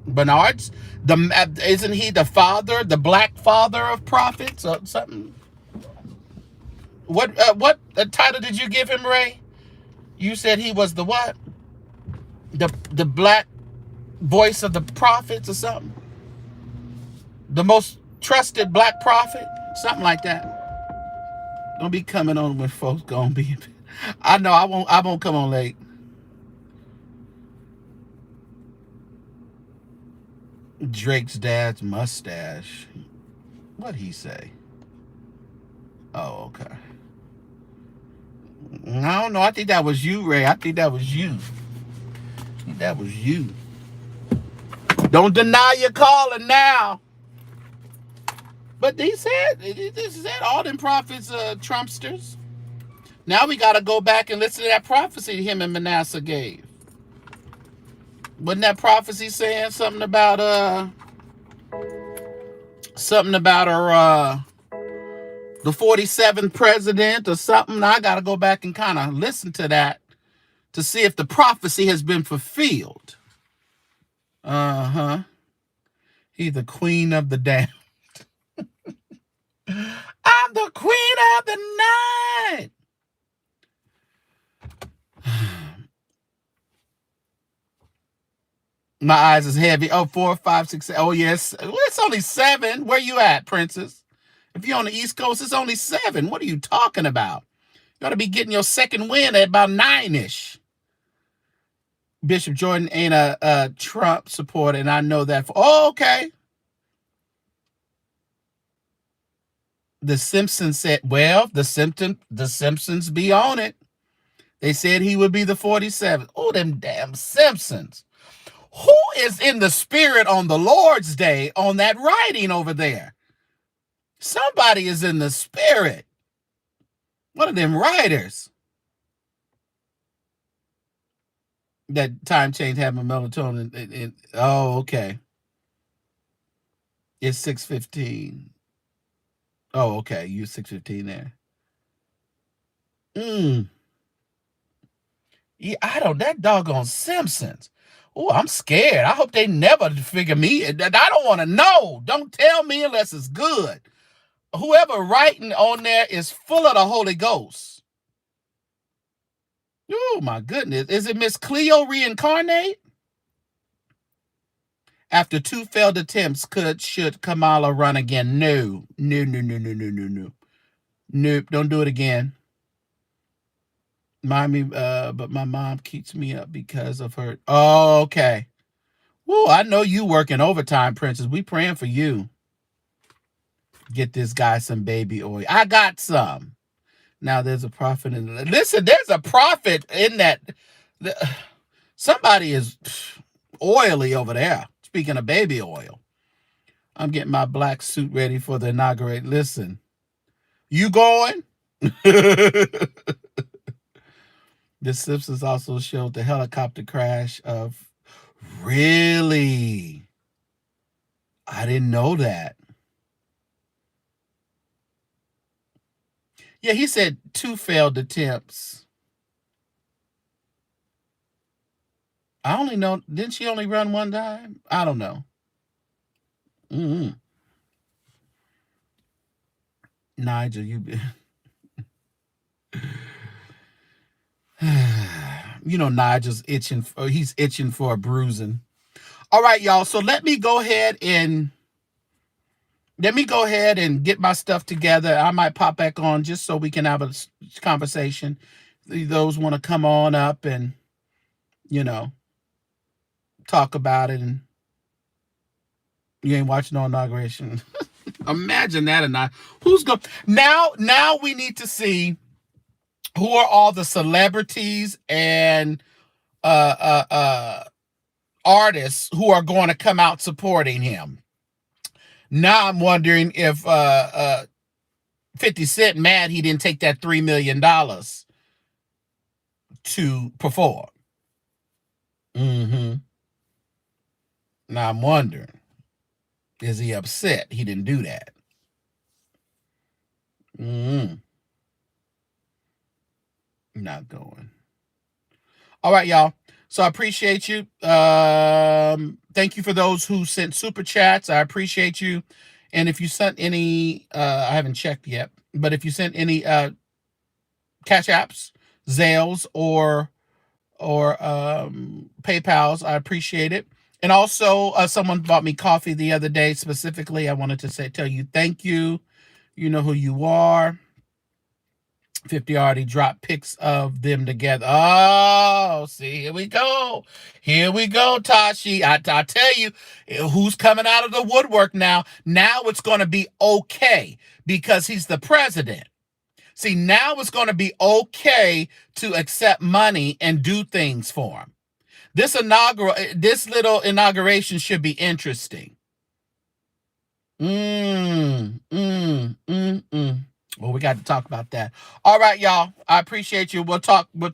Bernard's isn't he the father, the black father of prophets or something? What title did you give him, Ray? You said he was the what? The black voice of the prophets or something? The most trusted black prophet? Something like that. Don't be coming on when folks gonna be. I know I won't come on late. Drake's dad's mustache. What'd he say? Oh, okay. I don't know. I think that was you, Ray. I think that was you. Don't deny your calling now. But this said all them prophets Trumpsters. Now we got to go back and listen to that prophecy him and Manasseh gave. Wasn't that prophecy saying something about her the 47th president or something? I got to go back and kind of listen to that to see if the prophecy has been fulfilled. He's the queen of the damned. I'm the queen of the night. My eyes is heavy. Oh, 4, 5, 6, 7. Oh, yes. Well, it's only 7. Where you at, Princess? If you're on the East Coast, it's only 7. What are you talking about? You ought to be getting your second win at about 9-ish. Bishop Jordan ain't a Trump supporter, and I know that. Oh, okay. The Simpsons said, well, the Simpsons be on it. They said he would be the 47th. Oh, them damn Simpsons. Who is in the spirit on the Lord's Day on that writing over there? Somebody is in the spirit. One of them writers. That time change having melatonin. Oh, okay. It's 6:15. Oh, okay. You 6:15 there. Yeah, I don't. That doggone Simpsons. Oh, I'm scared. I hope they never figure me. I don't want to know. Don't tell me unless it's good. Whoever writing on there is full of the Holy Ghost. Oh my goodness. Is it Miss Cleo reincarnate? After 2 failed attempts, should Kamala run again? No. Nope, don't do it again. Mommy, but my mom keeps me up because of her. Oh, okay. Woo, I know you working overtime, Princess. We praying for you. Get this guy some baby oil. I got some. Now there's a prophet in the... Listen, there's a prophet in that. Somebody is oily over there. Speaking of baby oil. I'm getting my black suit ready for the inauguration. Listen, you going? The Simpsons also showed the helicopter crash of... Really? I didn't know that. Yeah, he said 2 failed attempts. I only know, didn't she only run 1 time? I don't know. Nigel, you... You know, Nigel's itching. He's itching for a bruising. All right, y'all. So let me go ahead and get my stuff together. I might pop back on just so we can have a conversation. Those want to come on up and, talk about it. And you ain't watching no inauguration. Imagine that or not. Who's going now we need to see who are all the celebrities and artists who are going to come out supporting him. Now I'm wondering if 50 Cent mad he didn't take that $3 million to perform. Now I'm wondering, is he upset he didn't do that? Not going. All right, y'all. So I appreciate you. Thank you for those who sent super chats. I appreciate you. And if you sent any, I haven't checked yet, but if you sent any Cash Apps, Zelles, or PayPals, I appreciate it. And also, someone bought me coffee the other day. Specifically, I wanted to tell you thank you. You know who you are. 50 already dropped pics of them together. Oh, see, here we go. Here we go, Tashi. I tell you, who's coming out of the woodwork now? Now it's going to be okay because he's the president. See, now it's going to be okay to accept money and do things for him. This little inauguration should be interesting. Well, we got to talk about that. All right, y'all. I appreciate you. We'll talk soon.